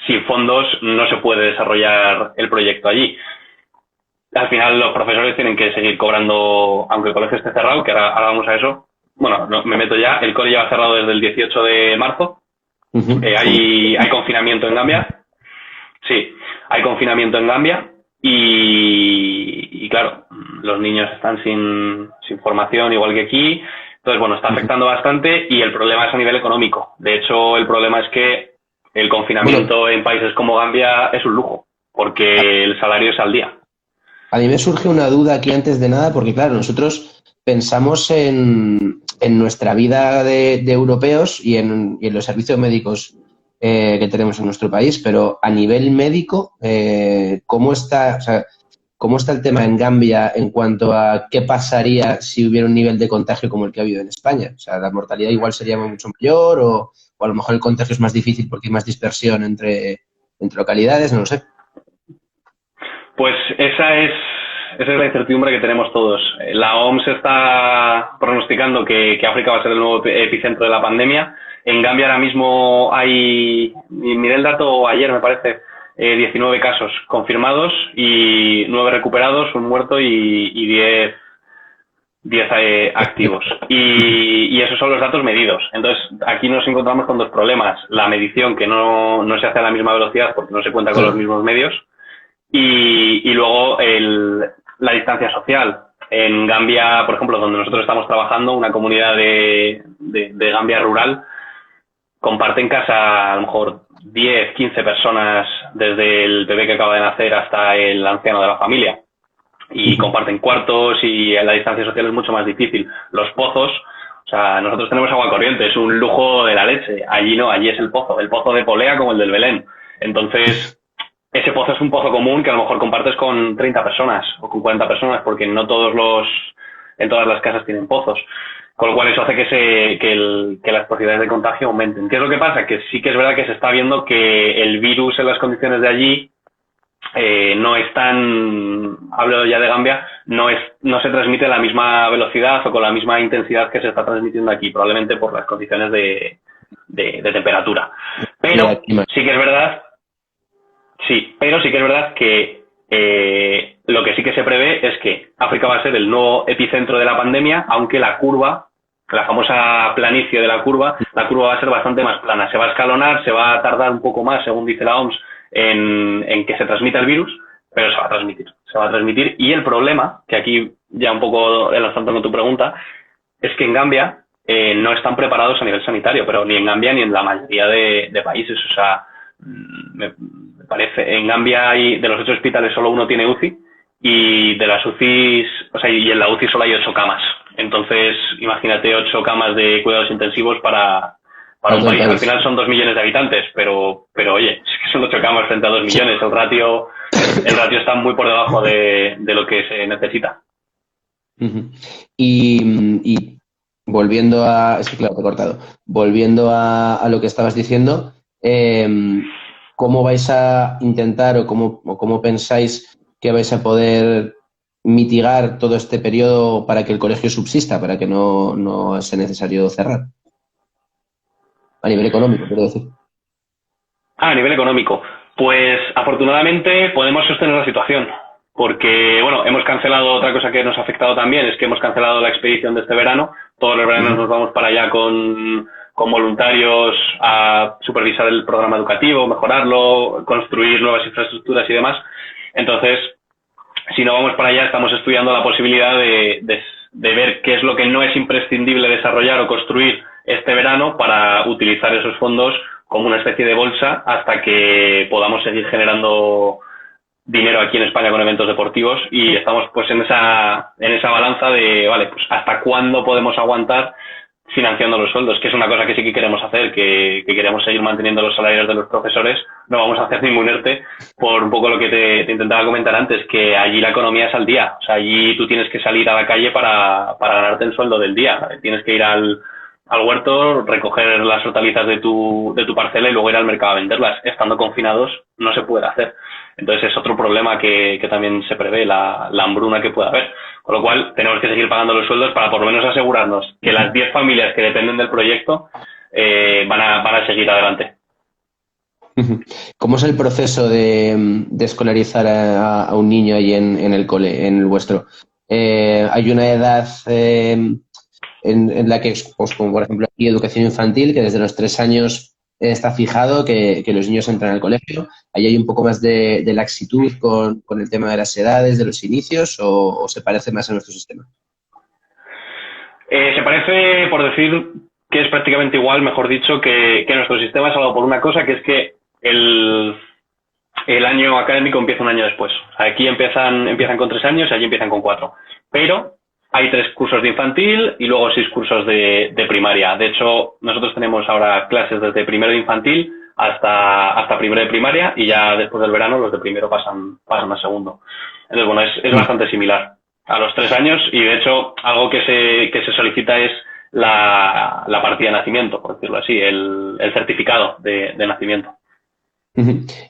Sin fondos no se puede desarrollar el proyecto allí. Al final los profesores tienen que seguir cobrando, aunque el colegio esté cerrado, que ahora vamos a eso. Bueno, no, me meto ya. El cole lleva cerrado desde el 18 de marzo. Hay confinamiento en Gambia. Sí, hay confinamiento en Gambia y claro, los niños están sin formación igual que aquí. Entonces, bueno, está afectando bastante y el problema es a nivel económico. De hecho, el problema es que el confinamiento en países como Gambia es un lujo, porque el salario es al día. A mí me surge una duda aquí antes de nada, porque claro, nosotros pensamos en nuestra vida de europeos y en los servicios médicos que tenemos en nuestro país, pero a nivel médico, ¿cómo está el tema en Gambia en cuanto a qué pasaría si hubiera un nivel de contagio como el que ha habido en España? O sea, la mortalidad igual sería mucho mayor o a lo mejor el contagio es más difícil porque hay más dispersión entre localidades, no lo sé. Pues esa es la incertidumbre que tenemos todos. La OMS está pronosticando que África va a ser el nuevo epicentro de la pandemia. En Gambia ahora mismo miré el dato ayer, me parece, 19 casos confirmados y 9 recuperados, un muerto y 10 activos. Y esos son los datos medidos. Entonces, aquí nos encontramos con dos problemas. La medición, que no se hace a la misma velocidad porque no se cuenta con los mismos medios. Y luego la distancia social. En Gambia, por ejemplo, donde nosotros estamos trabajando, una comunidad de Gambia rural, comparten casa a lo mejor 10, 15 personas, desde el bebé que acaba de nacer hasta el anciano de la familia. Y comparten cuartos y la distancia social es mucho más difícil. Los pozos, o sea, nosotros tenemos agua corriente, es un lujo de la leche. Allí no, allí es el pozo de Polea como el del Belén. Entonces, ese pozo es un pozo común que a lo mejor compartes con 30 personas o con 40 personas, porque no todos en todas las casas tienen pozos. Con lo cual eso hace que las posibilidades de contagio aumenten. ¿Qué es lo que pasa? Que sí que es verdad que se está viendo que el virus en las condiciones de allí no es tan, hablo ya de Gambia, no se transmite a la misma velocidad o con la misma intensidad que se está transmitiendo aquí, probablemente por las condiciones de temperatura. Pero sí que es verdad, que lo que sí que se prevé es que África va a ser el nuevo epicentro de la pandemia, aunque la curva, la famosa planicie de la curva va a ser bastante más plana. Se va a escalonar, se va a tardar un poco más, según dice la OMS, en que se transmita el virus, pero se va a transmitir. Y el problema, que aquí ya un poco enlazando con tu pregunta, es que en Gambia no están preparados a nivel sanitario, pero ni en Gambia ni en la mayoría de países. O sea, me parece, en Gambia de los 8 hospitales solo uno tiene UCI, y de las UCIs, o sea, y en la UCI solo hay 8 camas. Entonces, imagínate 8 camas de cuidados intensivos para un país. Al final son 2 millones de habitantes, pero oye, es que son 8 camas frente a 2 millones. El ratio está muy por debajo de lo que se necesita. Y volviendo a... Es que claro, te he cortado. Volviendo a lo que estabas diciendo, ¿cómo vais a intentar o cómo pensáis que vais a poder mitigar todo este periodo para que el colegio subsista, para que no sea necesario cerrar? A nivel económico, quiero decir. A nivel económico. Pues afortunadamente podemos sostener la situación. Porque, bueno, hemos cancelado, otra cosa que nos ha afectado también es que hemos cancelado la expedición de este verano. Todos los veranos nos vamos para allá con voluntarios a supervisar el programa educativo, mejorarlo, construir nuevas infraestructuras y demás. Entonces, si no vamos para allá, estamos estudiando la posibilidad de ver qué es lo que no es imprescindible desarrollar o construir este verano para utilizar esos fondos como una especie de bolsa hasta que podamos seguir generando dinero aquí en España con eventos deportivos, y estamos pues en esa balanza de, vale, pues hasta cuándo podemos aguantar financiando los sueldos, que es una cosa que sí que queremos hacer, que queremos seguir manteniendo los salarios de los profesores. No vamos a hacer ningún ERTE, por un poco lo que te intentaba comentar antes, que allí la economía es al día. O sea, allí tú tienes que salir a la calle para ganarte el sueldo del día. Tienes que ir al huerto, recoger las hortalizas de tu parcela y luego ir al mercado a venderlas. Estando confinados no se puede hacer. Entonces es otro problema que también se prevé, la hambruna que puede haber. Con lo cual tenemos que seguir pagando los sueldos para por lo menos asegurarnos que las 10 familias que dependen del proyecto van a seguir adelante. ¿Cómo es el proceso de escolarizar a un niño ahí en el cole, en el vuestro? ¿Hay una edad en la que, pues, como por ejemplo aquí educación infantil, que desde los 3 años está fijado que los niños entran al colegio? ¿Ahí hay un poco más de laxitud con el tema de las edades, de los inicios, o se parece más a nuestro sistema? Se parece, por decir que es prácticamente igual, mejor dicho, que nuestro sistema, salvo por una cosa, que es que el año académico empieza un año después. Aquí empiezan con 3 años y allí empiezan con 4. Pero hay 3 cursos de infantil y luego 6 cursos de primaria. De hecho, nosotros tenemos ahora clases desde primero de infantil hasta primero de primaria, y ya después del verano los de primero pasan a segundo. Entonces, bueno, es bastante similar a los 3 años, y de hecho algo que se solicita es la partida de nacimiento, por decirlo así, el certificado de nacimiento.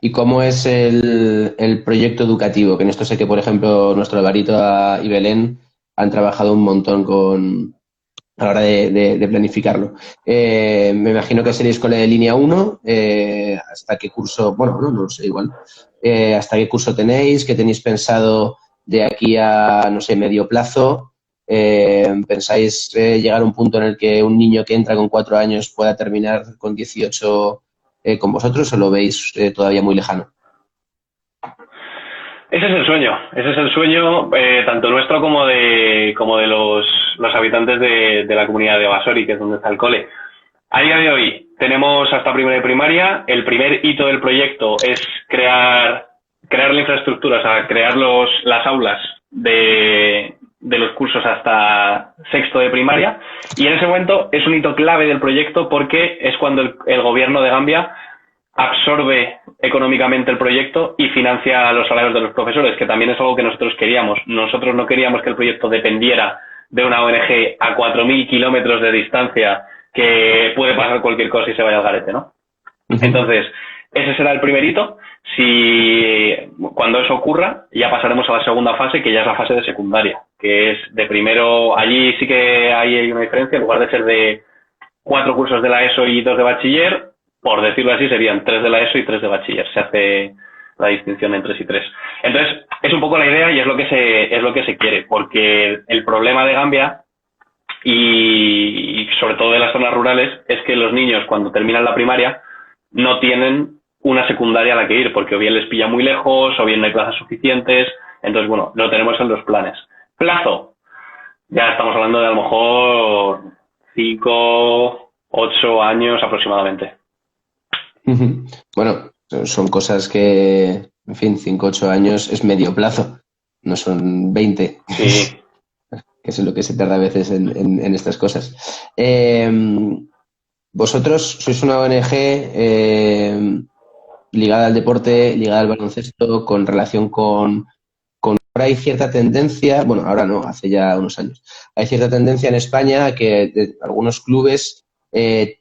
¿Y cómo es el proyecto educativo? Que en esto sé que, por ejemplo, nuestro Alvarito y Belén han trabajado un montón a la hora de planificarlo. Me imagino que seréis cole de línea 1. ¿Hasta qué curso? Bueno, no lo sé, igual. ¿Hasta qué curso tenéis? ¿Qué tenéis pensado de aquí a, no sé, medio plazo? ¿Pensáis llegar a un punto en el que un niño que entra con 4 años pueda terminar con 18 con vosotros, o lo veis todavía muy lejano? Ese es el sueño tanto nuestro como de los habitantes de la comunidad de Basori, que es donde está el cole. A día de hoy tenemos hasta primero de primaria. El primer hito del proyecto es crear la infraestructura, o sea, crear las aulas de los cursos hasta sexto de primaria, y en ese momento es un hito clave del proyecto porque es cuando el gobierno de Gambia absorbe económicamente el proyecto y financia los salarios de los profesores, que también es algo que nosotros queríamos. Nosotros no queríamos que el proyecto dependiera de una ONG a 4.000 kilómetros de distancia, que puede pasar cualquier cosa y se vaya al garete, ¿no? Entonces, ese será el primer hito. Si cuando eso ocurra, ya pasaremos a la segunda fase, que ya es la fase de secundaria, que es de primero. Allí sí que hay una diferencia. En lugar de ser de 4 cursos de la ESO y 2 de bachiller, por decirlo así, serían 3 de la ESO y 3 de bachiller. Se hace la distinción entre 3 y 3. Entonces, es un poco la idea y es lo que se quiere, porque el problema de Gambia y sobre todo de las zonas rurales es que los niños, cuando terminan la primaria, no tienen una secundaria a la que ir, porque o bien les pilla muy lejos o bien no hay plazas suficientes. Entonces, bueno, lo tenemos en los planes. Plazo, ya estamos hablando de a lo mejor 5, 8 años aproximadamente. Bueno, son cosas que, en fin, 5 8 años es medio plazo, no son 20. Sí. Que es lo que se tarda a veces en estas cosas. Vosotros sois una ONG ligada al deporte, ligada al baloncesto, con relación con... Ahora hay cierta tendencia, bueno, ahora no, hace ya unos años, hay cierta tendencia en España a que algunos clubes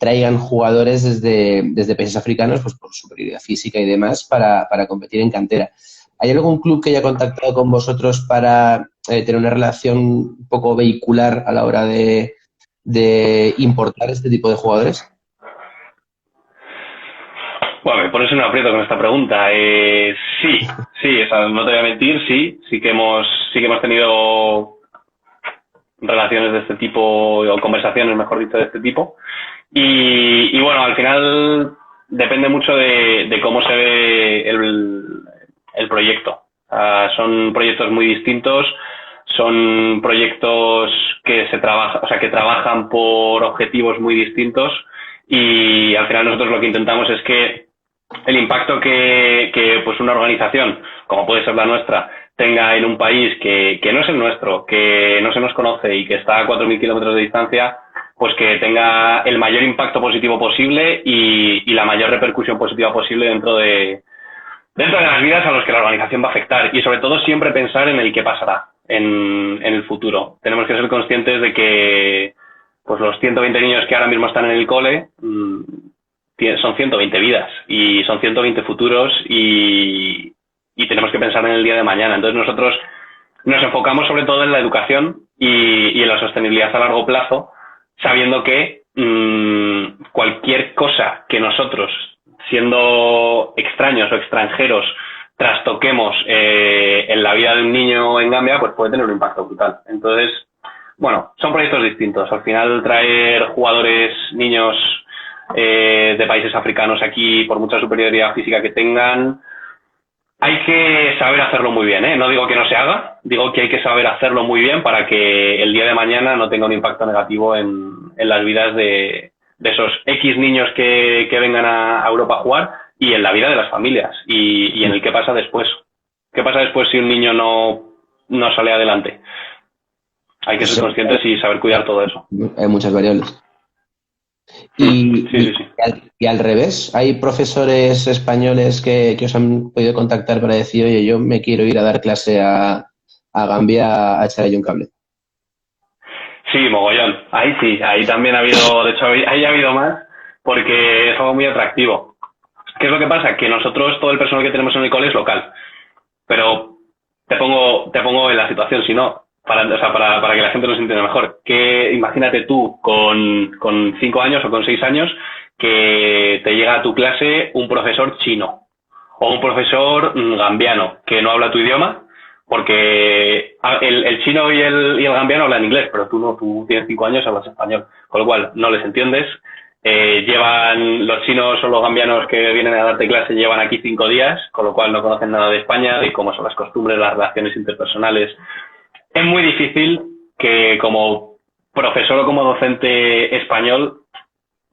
traigan jugadores desde países africanos, pues por superioridad física y demás, para competir en cantera. ¿Hay algún club que haya contactado con vosotros para tener una relación un poco vehicular a la hora de importar este tipo de jugadores? Bueno, me pones en un aprieto con esta pregunta. Sí, o sea, no te voy a mentir, sí que hemos tenido relaciones de este tipo, o conversaciones, mejor dicho, de este tipo. Y bueno, al final depende mucho de cómo se ve el proyecto. Son proyectos muy distintos, son proyectos que que trabajan por objetivos muy distintos, y al final nosotros lo que intentamos es que el impacto que pues una organización, como puede ser la nuestra, tenga en un país que no es el nuestro, que no se nos conoce y que está a 4.000 kilómetros de distancia, pues que tenga el mayor impacto positivo posible y la mayor repercusión positiva posible dentro de las vidas a los que la organización va a afectar, y sobre todo siempre pensar en el qué pasará en el futuro. Tenemos que ser conscientes de que pues los 120 niños que ahora mismo están en el cole son 120 vidas y son 120 futuros, y tenemos que pensar en el día de mañana. Entonces nosotros nos enfocamos sobre todo en la educación y en la sostenibilidad a largo plazo, sabiendo que cualquier cosa que nosotros, siendo extraños o extranjeros, trastoquemos en la vida de un niño en Gambia, pues puede tener un impacto brutal. Entonces, bueno, son proyectos distintos. Al final, traer jugadores, niños de países africanos aquí, por mucha superioridad física que tengan, hay que saber hacerlo muy bien, ¿eh? No digo que no se haga, digo que hay que saber hacerlo muy bien para que el día de mañana no tenga un impacto negativo en las vidas de esos X niños que vengan a Europa a jugar, y en la vida de las familias, y en el qué pasa después. ¿Qué pasa después si un niño no sale adelante? Hay que ser conscientes y saber cuidar todo eso. Hay muchas variables. Sí. Y al revés, ¿hay profesores españoles que os han podido contactar para decir, oye, yo me quiero ir a dar clase a Gambia a echar ahí un cable? Sí, mogollón. Ahí sí, ahí también ha habido, de hecho, ahí ha habido más, porque es algo muy atractivo. ¿Qué es lo que pasa? Que nosotros, todo el personal que tenemos en el cole es local. Pero te pongo en la situación, si no, para que la gente nos entienda mejor. Que imagínate tú con 5 años o con 6 años que te llega a tu clase un profesor chino o un profesor gambiano que no habla tu idioma, porque el chino y el gambiano hablan inglés, pero tú tienes 5 años y hablas español, con lo cual no les entiendes. Llevan los chinos o los gambianos que vienen a darte clase, llevan aquí 5 días, con lo cual no conocen nada de España, de cómo son las costumbres, las relaciones interpersonales. Es muy difícil que como profesor o como docente español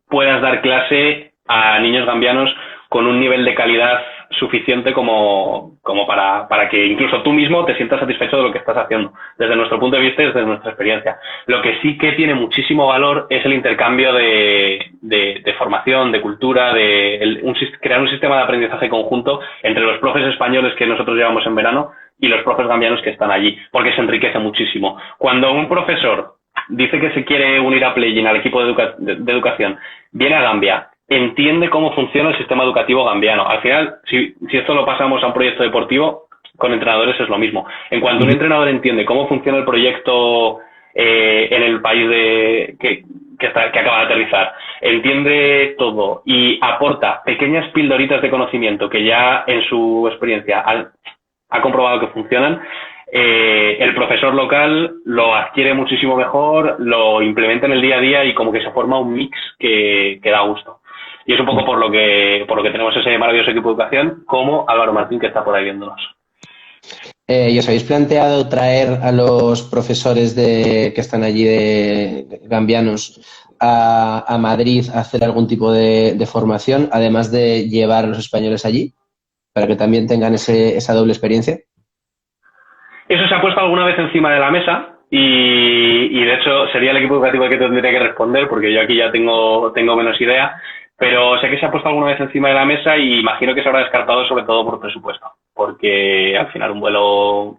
puedas dar clase a niños gambianos con un nivel de calidad suficiente como para que incluso tú mismo te sientas satisfecho de lo que estás haciendo, desde nuestro punto de vista y desde nuestra experiencia. Lo que sí que tiene muchísimo valor es el intercambio de formación, de cultura, crear un sistema de aprendizaje conjunto entre los profes españoles que nosotros llevamos en verano y los profes gambianos que están allí, porque se enriquece muchísimo. Cuando un profesor dice que se quiere unir a Pledging, al equipo de educación, viene a Gambia, entiende cómo funciona el sistema educativo gambiano. Al final, si esto lo pasamos a un proyecto deportivo, con entrenadores es lo mismo. En cuanto un entrenador entiende cómo funciona el proyecto en el país que acaba de aterrizar, entiende todo y aporta pequeñas pildoritas de conocimiento que ya en su experiencia ha comprobado que funcionan, el profesor local lo adquiere muchísimo mejor, lo implementa en el día a día y como que se forma un mix que da gusto. Y es un poco por lo que tenemos ese maravilloso equipo de educación, como Álvaro Martín, que está por ahí viéndonos. ¿Y os habéis planteado traer a los profesores que están allí de gambianos a Madrid a hacer algún tipo de formación, además de llevar a los españoles allí, para que también tengan esa doble experiencia? Eso se ha puesto alguna vez encima de la mesa y de hecho sería el equipo educativo el que tendría que responder, porque yo aquí ya tengo menos idea, pero sé que se ha puesto alguna vez encima de la mesa y imagino que se habrá descartado sobre todo por presupuesto, porque al final un vuelo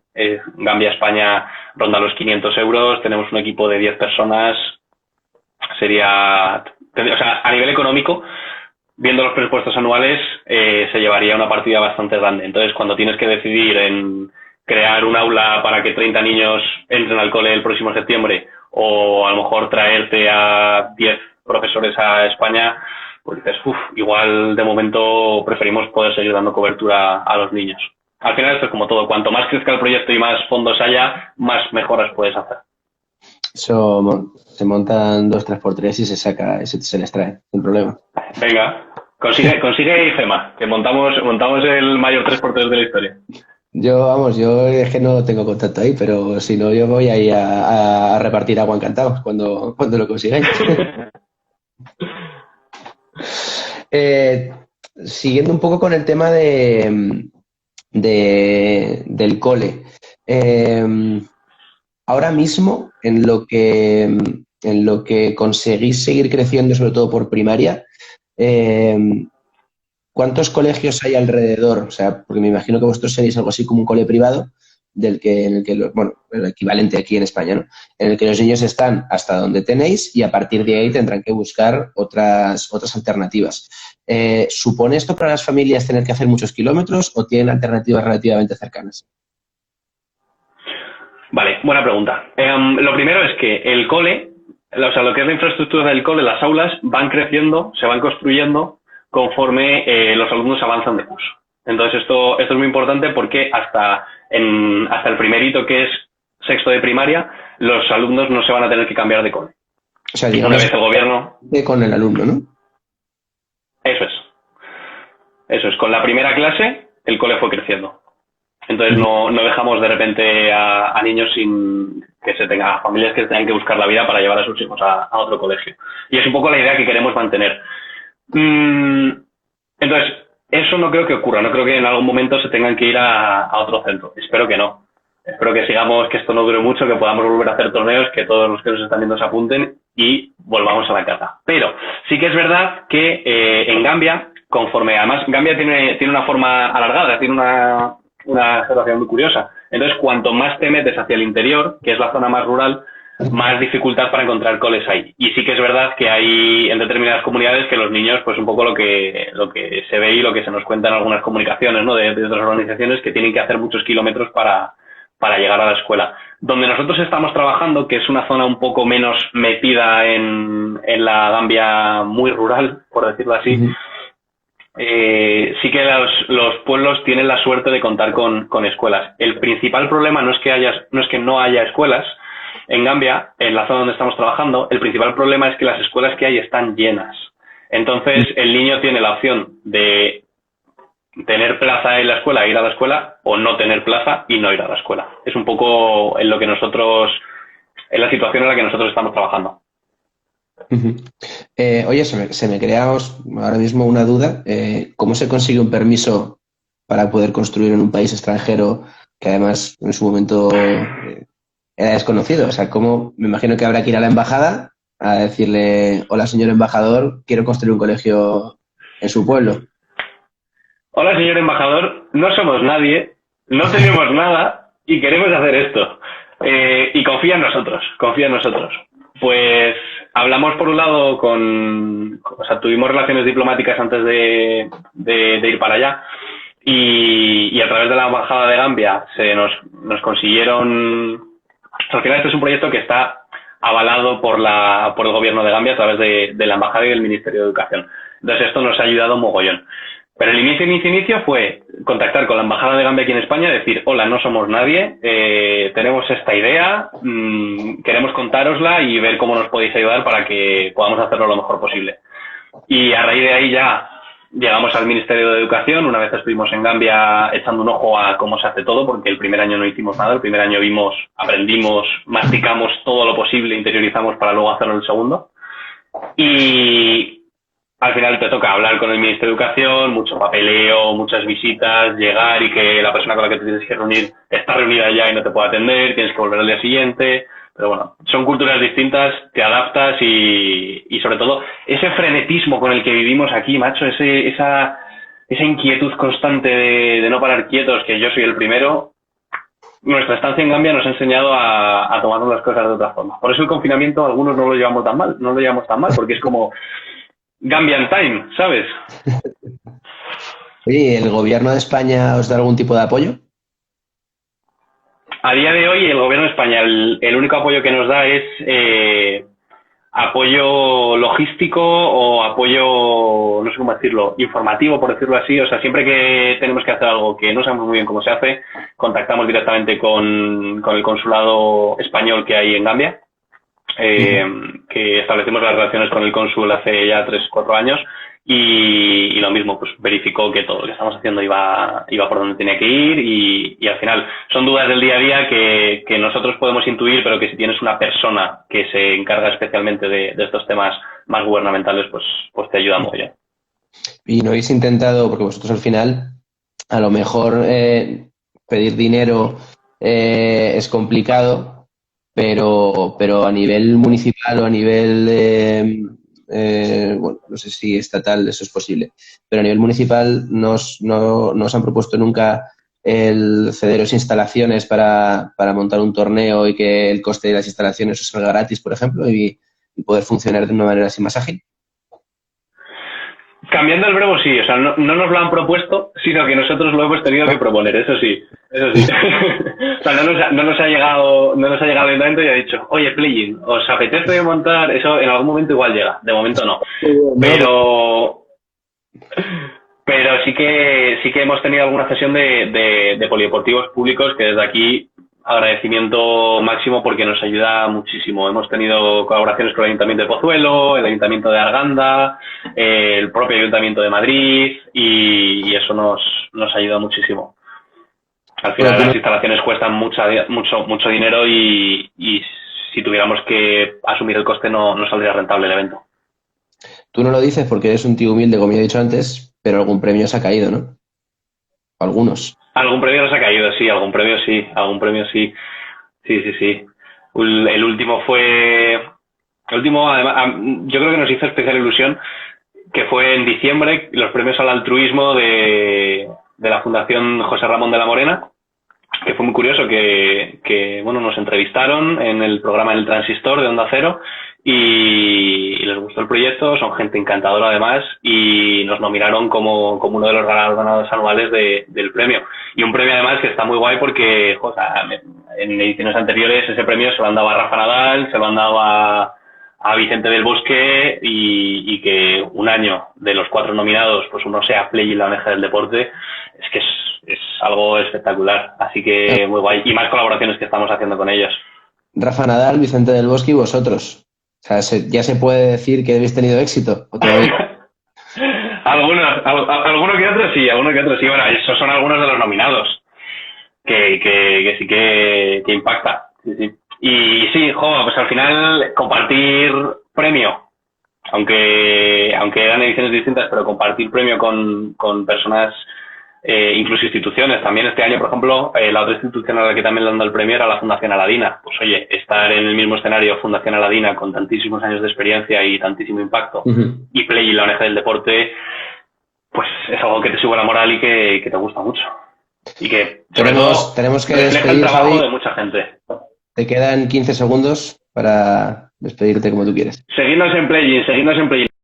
Gambia-España ronda los 500 euros, tenemos un equipo de 10 personas, o sea, a nivel económico, viendo los presupuestos anuales, se llevaría una partida bastante grande. Entonces, cuando tienes que decidir en crear un aula para que 30 niños entren al cole el próximo septiembre o a lo mejor traerte a 10 profesores a España, pues dices, igual de momento preferimos poder seguir dando cobertura a los niños. Al final esto es como todo, cuanto más crezca el proyecto y más fondos haya, más mejoras puedes hacer. Eso se montan 2, 3x3 y se saca, se les trae, sin problema. Venga, consigue IFEMA, que montamos el mayor 3x3 de la historia. Yo es que no tengo contacto ahí, pero si no, yo voy ahí a repartir agua encantados cuando lo consigáis. Siguiendo un poco con el tema del cole. Ahora mismo, en lo que conseguís seguir creciendo, sobre todo por primaria, ¿cuántos colegios hay alrededor? O sea, porque me imagino que vosotros seréis algo así como un cole privado, el equivalente aquí en España, ¿no? En el que los niños están hasta donde tenéis y a partir de ahí tendrán que buscar otras alternativas. ¿Supone esto para las familias tener que hacer muchos kilómetros o tienen alternativas relativamente cercanas? Vale, buena pregunta. Lo primero es que el cole, o sea, lo que es la infraestructura del cole, las aulas van creciendo, se van construyendo conforme los alumnos avanzan de curso. Entonces esto es muy importante porque hasta el primer hito, que es sexto de primaria, los alumnos no se van a tener que cambiar de cole. O sea, y una vez el gobierno... Con el alumno, ¿no? Eso es. Con la primera clase, el cole fue creciendo. Entonces no dejamos de repente a niños a familias que tengan que buscar la vida para llevar a sus hijos a otro colegio. Y es un poco la idea que queremos mantener. Entonces, eso no creo que ocurra. No creo que en algún momento se tengan que ir a otro centro. Espero que no. Espero que sigamos, que esto no dure mucho, que podamos volver a hacer torneos, que todos los que nos están viendo se apunten y volvamos a la casa. Pero sí que es verdad que en Gambia, además Gambia tiene una forma alargada, tiene una situación muy curiosa. Entonces, cuanto más te metes hacia el interior, que es la zona más rural, más dificultad para encontrar coles hay. Y sí que es verdad que hay en determinadas comunidades que los niños, pues un poco lo que se ve y lo que se nos cuenta en algunas comunicaciones, ¿no? de otras organizaciones, que tienen que hacer muchos kilómetros para llegar a la escuela. Donde nosotros estamos trabajando, que es una zona un poco menos metida en la Gambia muy rural, por decirlo así, sí que los pueblos tienen la suerte de contar con escuelas. El principal problema no es que no haya escuelas en Gambia, en la zona donde estamos trabajando. El principal problema es que las escuelas que hay están llenas. Entonces, el niño tiene la opción de tener plaza en la escuela, ir a la escuela, o no tener plaza y no ir a la escuela. Es un poco en la situación en la que nosotros estamos trabajando. Oye, se me crea ahora mismo una duda. ¿Cómo se consigue un permiso para poder construir en un país extranjero que además en su momento era desconocido? O sea, me imagino que habrá que ir a la embajada a decirle: hola, señor embajador, quiero construir un colegio en su pueblo. Hola, señor embajador, no somos nadie, no tenemos nada y queremos hacer esto. Y confía en nosotros, confía en nosotros. Pues hablamos por un lado o sea, tuvimos relaciones diplomáticas antes de ir para allá y a través de la embajada de Gambia nos consiguieron. Al final este es un proyecto que está avalado por el gobierno de Gambia a través de la embajada y del Ministerio de Educación. Entonces esto nos ha ayudado mogollón. Pero el inicio fue contactar con la embajada de Gambia aquí en España, decir, hola, no somos nadie, tenemos esta idea, queremos contárosla y ver cómo nos podéis ayudar para que podamos hacerlo lo mejor posible. Y a raíz de ahí ya llegamos al Ministerio de Educación, una vez estuvimos en Gambia echando un ojo a cómo se hace todo, porque el primer año no hicimos nada, el primer año vimos, aprendimos, masticamos todo lo posible, interiorizamos para luego hacerlo el segundo. Y al final te toca hablar con el Ministerio de Educación, mucho papeleo, muchas visitas, llegar y que la persona con la que te tienes que reunir está reunida ya y no te puede atender, tienes que volver al día siguiente. Pero bueno, son culturas distintas, te adaptas y sobre todo ese frenetismo con el que vivimos aquí, macho, esa inquietud constante de no parar quietos, que yo soy el primero. Nuestra estancia en Gambia nos ha enseñado a tomarnos las cosas de otra forma. Por eso el confinamiento algunos no lo llevamos tan mal, porque es como Gambian Time, ¿sabes? Oye, ¿el gobierno de España os da algún tipo de apoyo? A día de hoy, el gobierno de España, el único apoyo que nos da es apoyo logístico o apoyo, no sé cómo decirlo, informativo, por decirlo así. O sea, siempre que tenemos que hacer algo que no sabemos muy bien cómo se hace, contactamos directamente con el consulado español que hay en Gambia. Que establecimos las relaciones con el cónsul hace ya 3-4 años y lo mismo, pues verificó que todo lo que estamos haciendo iba por donde tenía que ir y al final son dudas del día a día que nosotros podemos intuir, pero que si tienes una persona que se encarga especialmente de estos temas más gubernamentales, pues te ayuda muy bien. Y no habéis intentado, porque vosotros al final, a lo mejor pedir dinero es complicado, pero a nivel municipal o a nivel, bueno, no sé si estatal eso es posible, pero a nivel municipal no os han propuesto nunca el cederos instalaciones para montar un torneo y que el coste de las instalaciones os salga gratis, por ejemplo, y poder funcionar de una manera así más ágil. Cambiando el verbo, sí, o sea, no nos lo han propuesto, sino que nosotros lo hemos tenido que proponer, eso sí. O sea, no nos ha llegado el ayuntamiento y ha dicho, oye, Playing, ¿os apetece montar? Eso en algún momento igual llega, de momento no. Pero sí que hemos tenido alguna sesión de polideportivos públicos que desde aquí agradecimiento máximo porque nos ayuda muchísimo. Hemos tenido colaboraciones con el Ayuntamiento de Pozuelo, el Ayuntamiento de Arganda, el propio Ayuntamiento de Madrid y eso nos ayuda muchísimo. Al final las instalaciones cuestan mucho dinero y si tuviéramos que asumir el coste no saldría rentable el evento. Tú no lo dices porque eres un tío humilde, como he dicho antes, pero algún premio se ha caído, ¿no? Algunos. Algún premio nos ha caído, sí, algún premio sí. Sí. El último, además, yo creo que nos hizo especial ilusión, que fue en diciembre, los premios al altruismo de la Fundación José Ramón de la Morena, que fue muy curioso, que bueno, nos entrevistaron en el programa El Transistor de Onda Cero y les gustó el proyecto, son gente encantadora además y nos nominaron como uno de los galardonados anuales del premio. Y un premio además que está muy guay porque en ediciones anteriores ese premio se lo han dado a Rafa Nadal, se lo han dado a Vicente del Bosque y que un año de los 4 nominados pues uno sea Play y la oreja del deporte, es que es algo espectacular. Así que muy guay. Y más colaboraciones que estamos haciendo con ellos. Rafa Nadal, Vicente del Bosque y vosotros. O sea, ya se puede decir que habéis tenido éxito. Alguno que otro sí. Bueno, esos son algunos de los nominados que sí que impacta. Sí. Y sí, pues al final compartir premio, aunque eran ediciones distintas, pero compartir premio con personas, incluso instituciones. También este año, por ejemplo, la otra institución a la que también le han dado el premio era la Fundación Aladina. Pues oye, estar en el mismo escenario Fundación Aladina con tantísimos años de experiencia y tantísimo impacto, y Play y la ONG del deporte, pues es algo que te sube la moral y que te gusta mucho. y que sobre todo tenemos que refleja el despedir, trabajo Javi. de mucha gente. Te quedan 15 segundos para despedirte como tú quieres. Seguidnos en Play.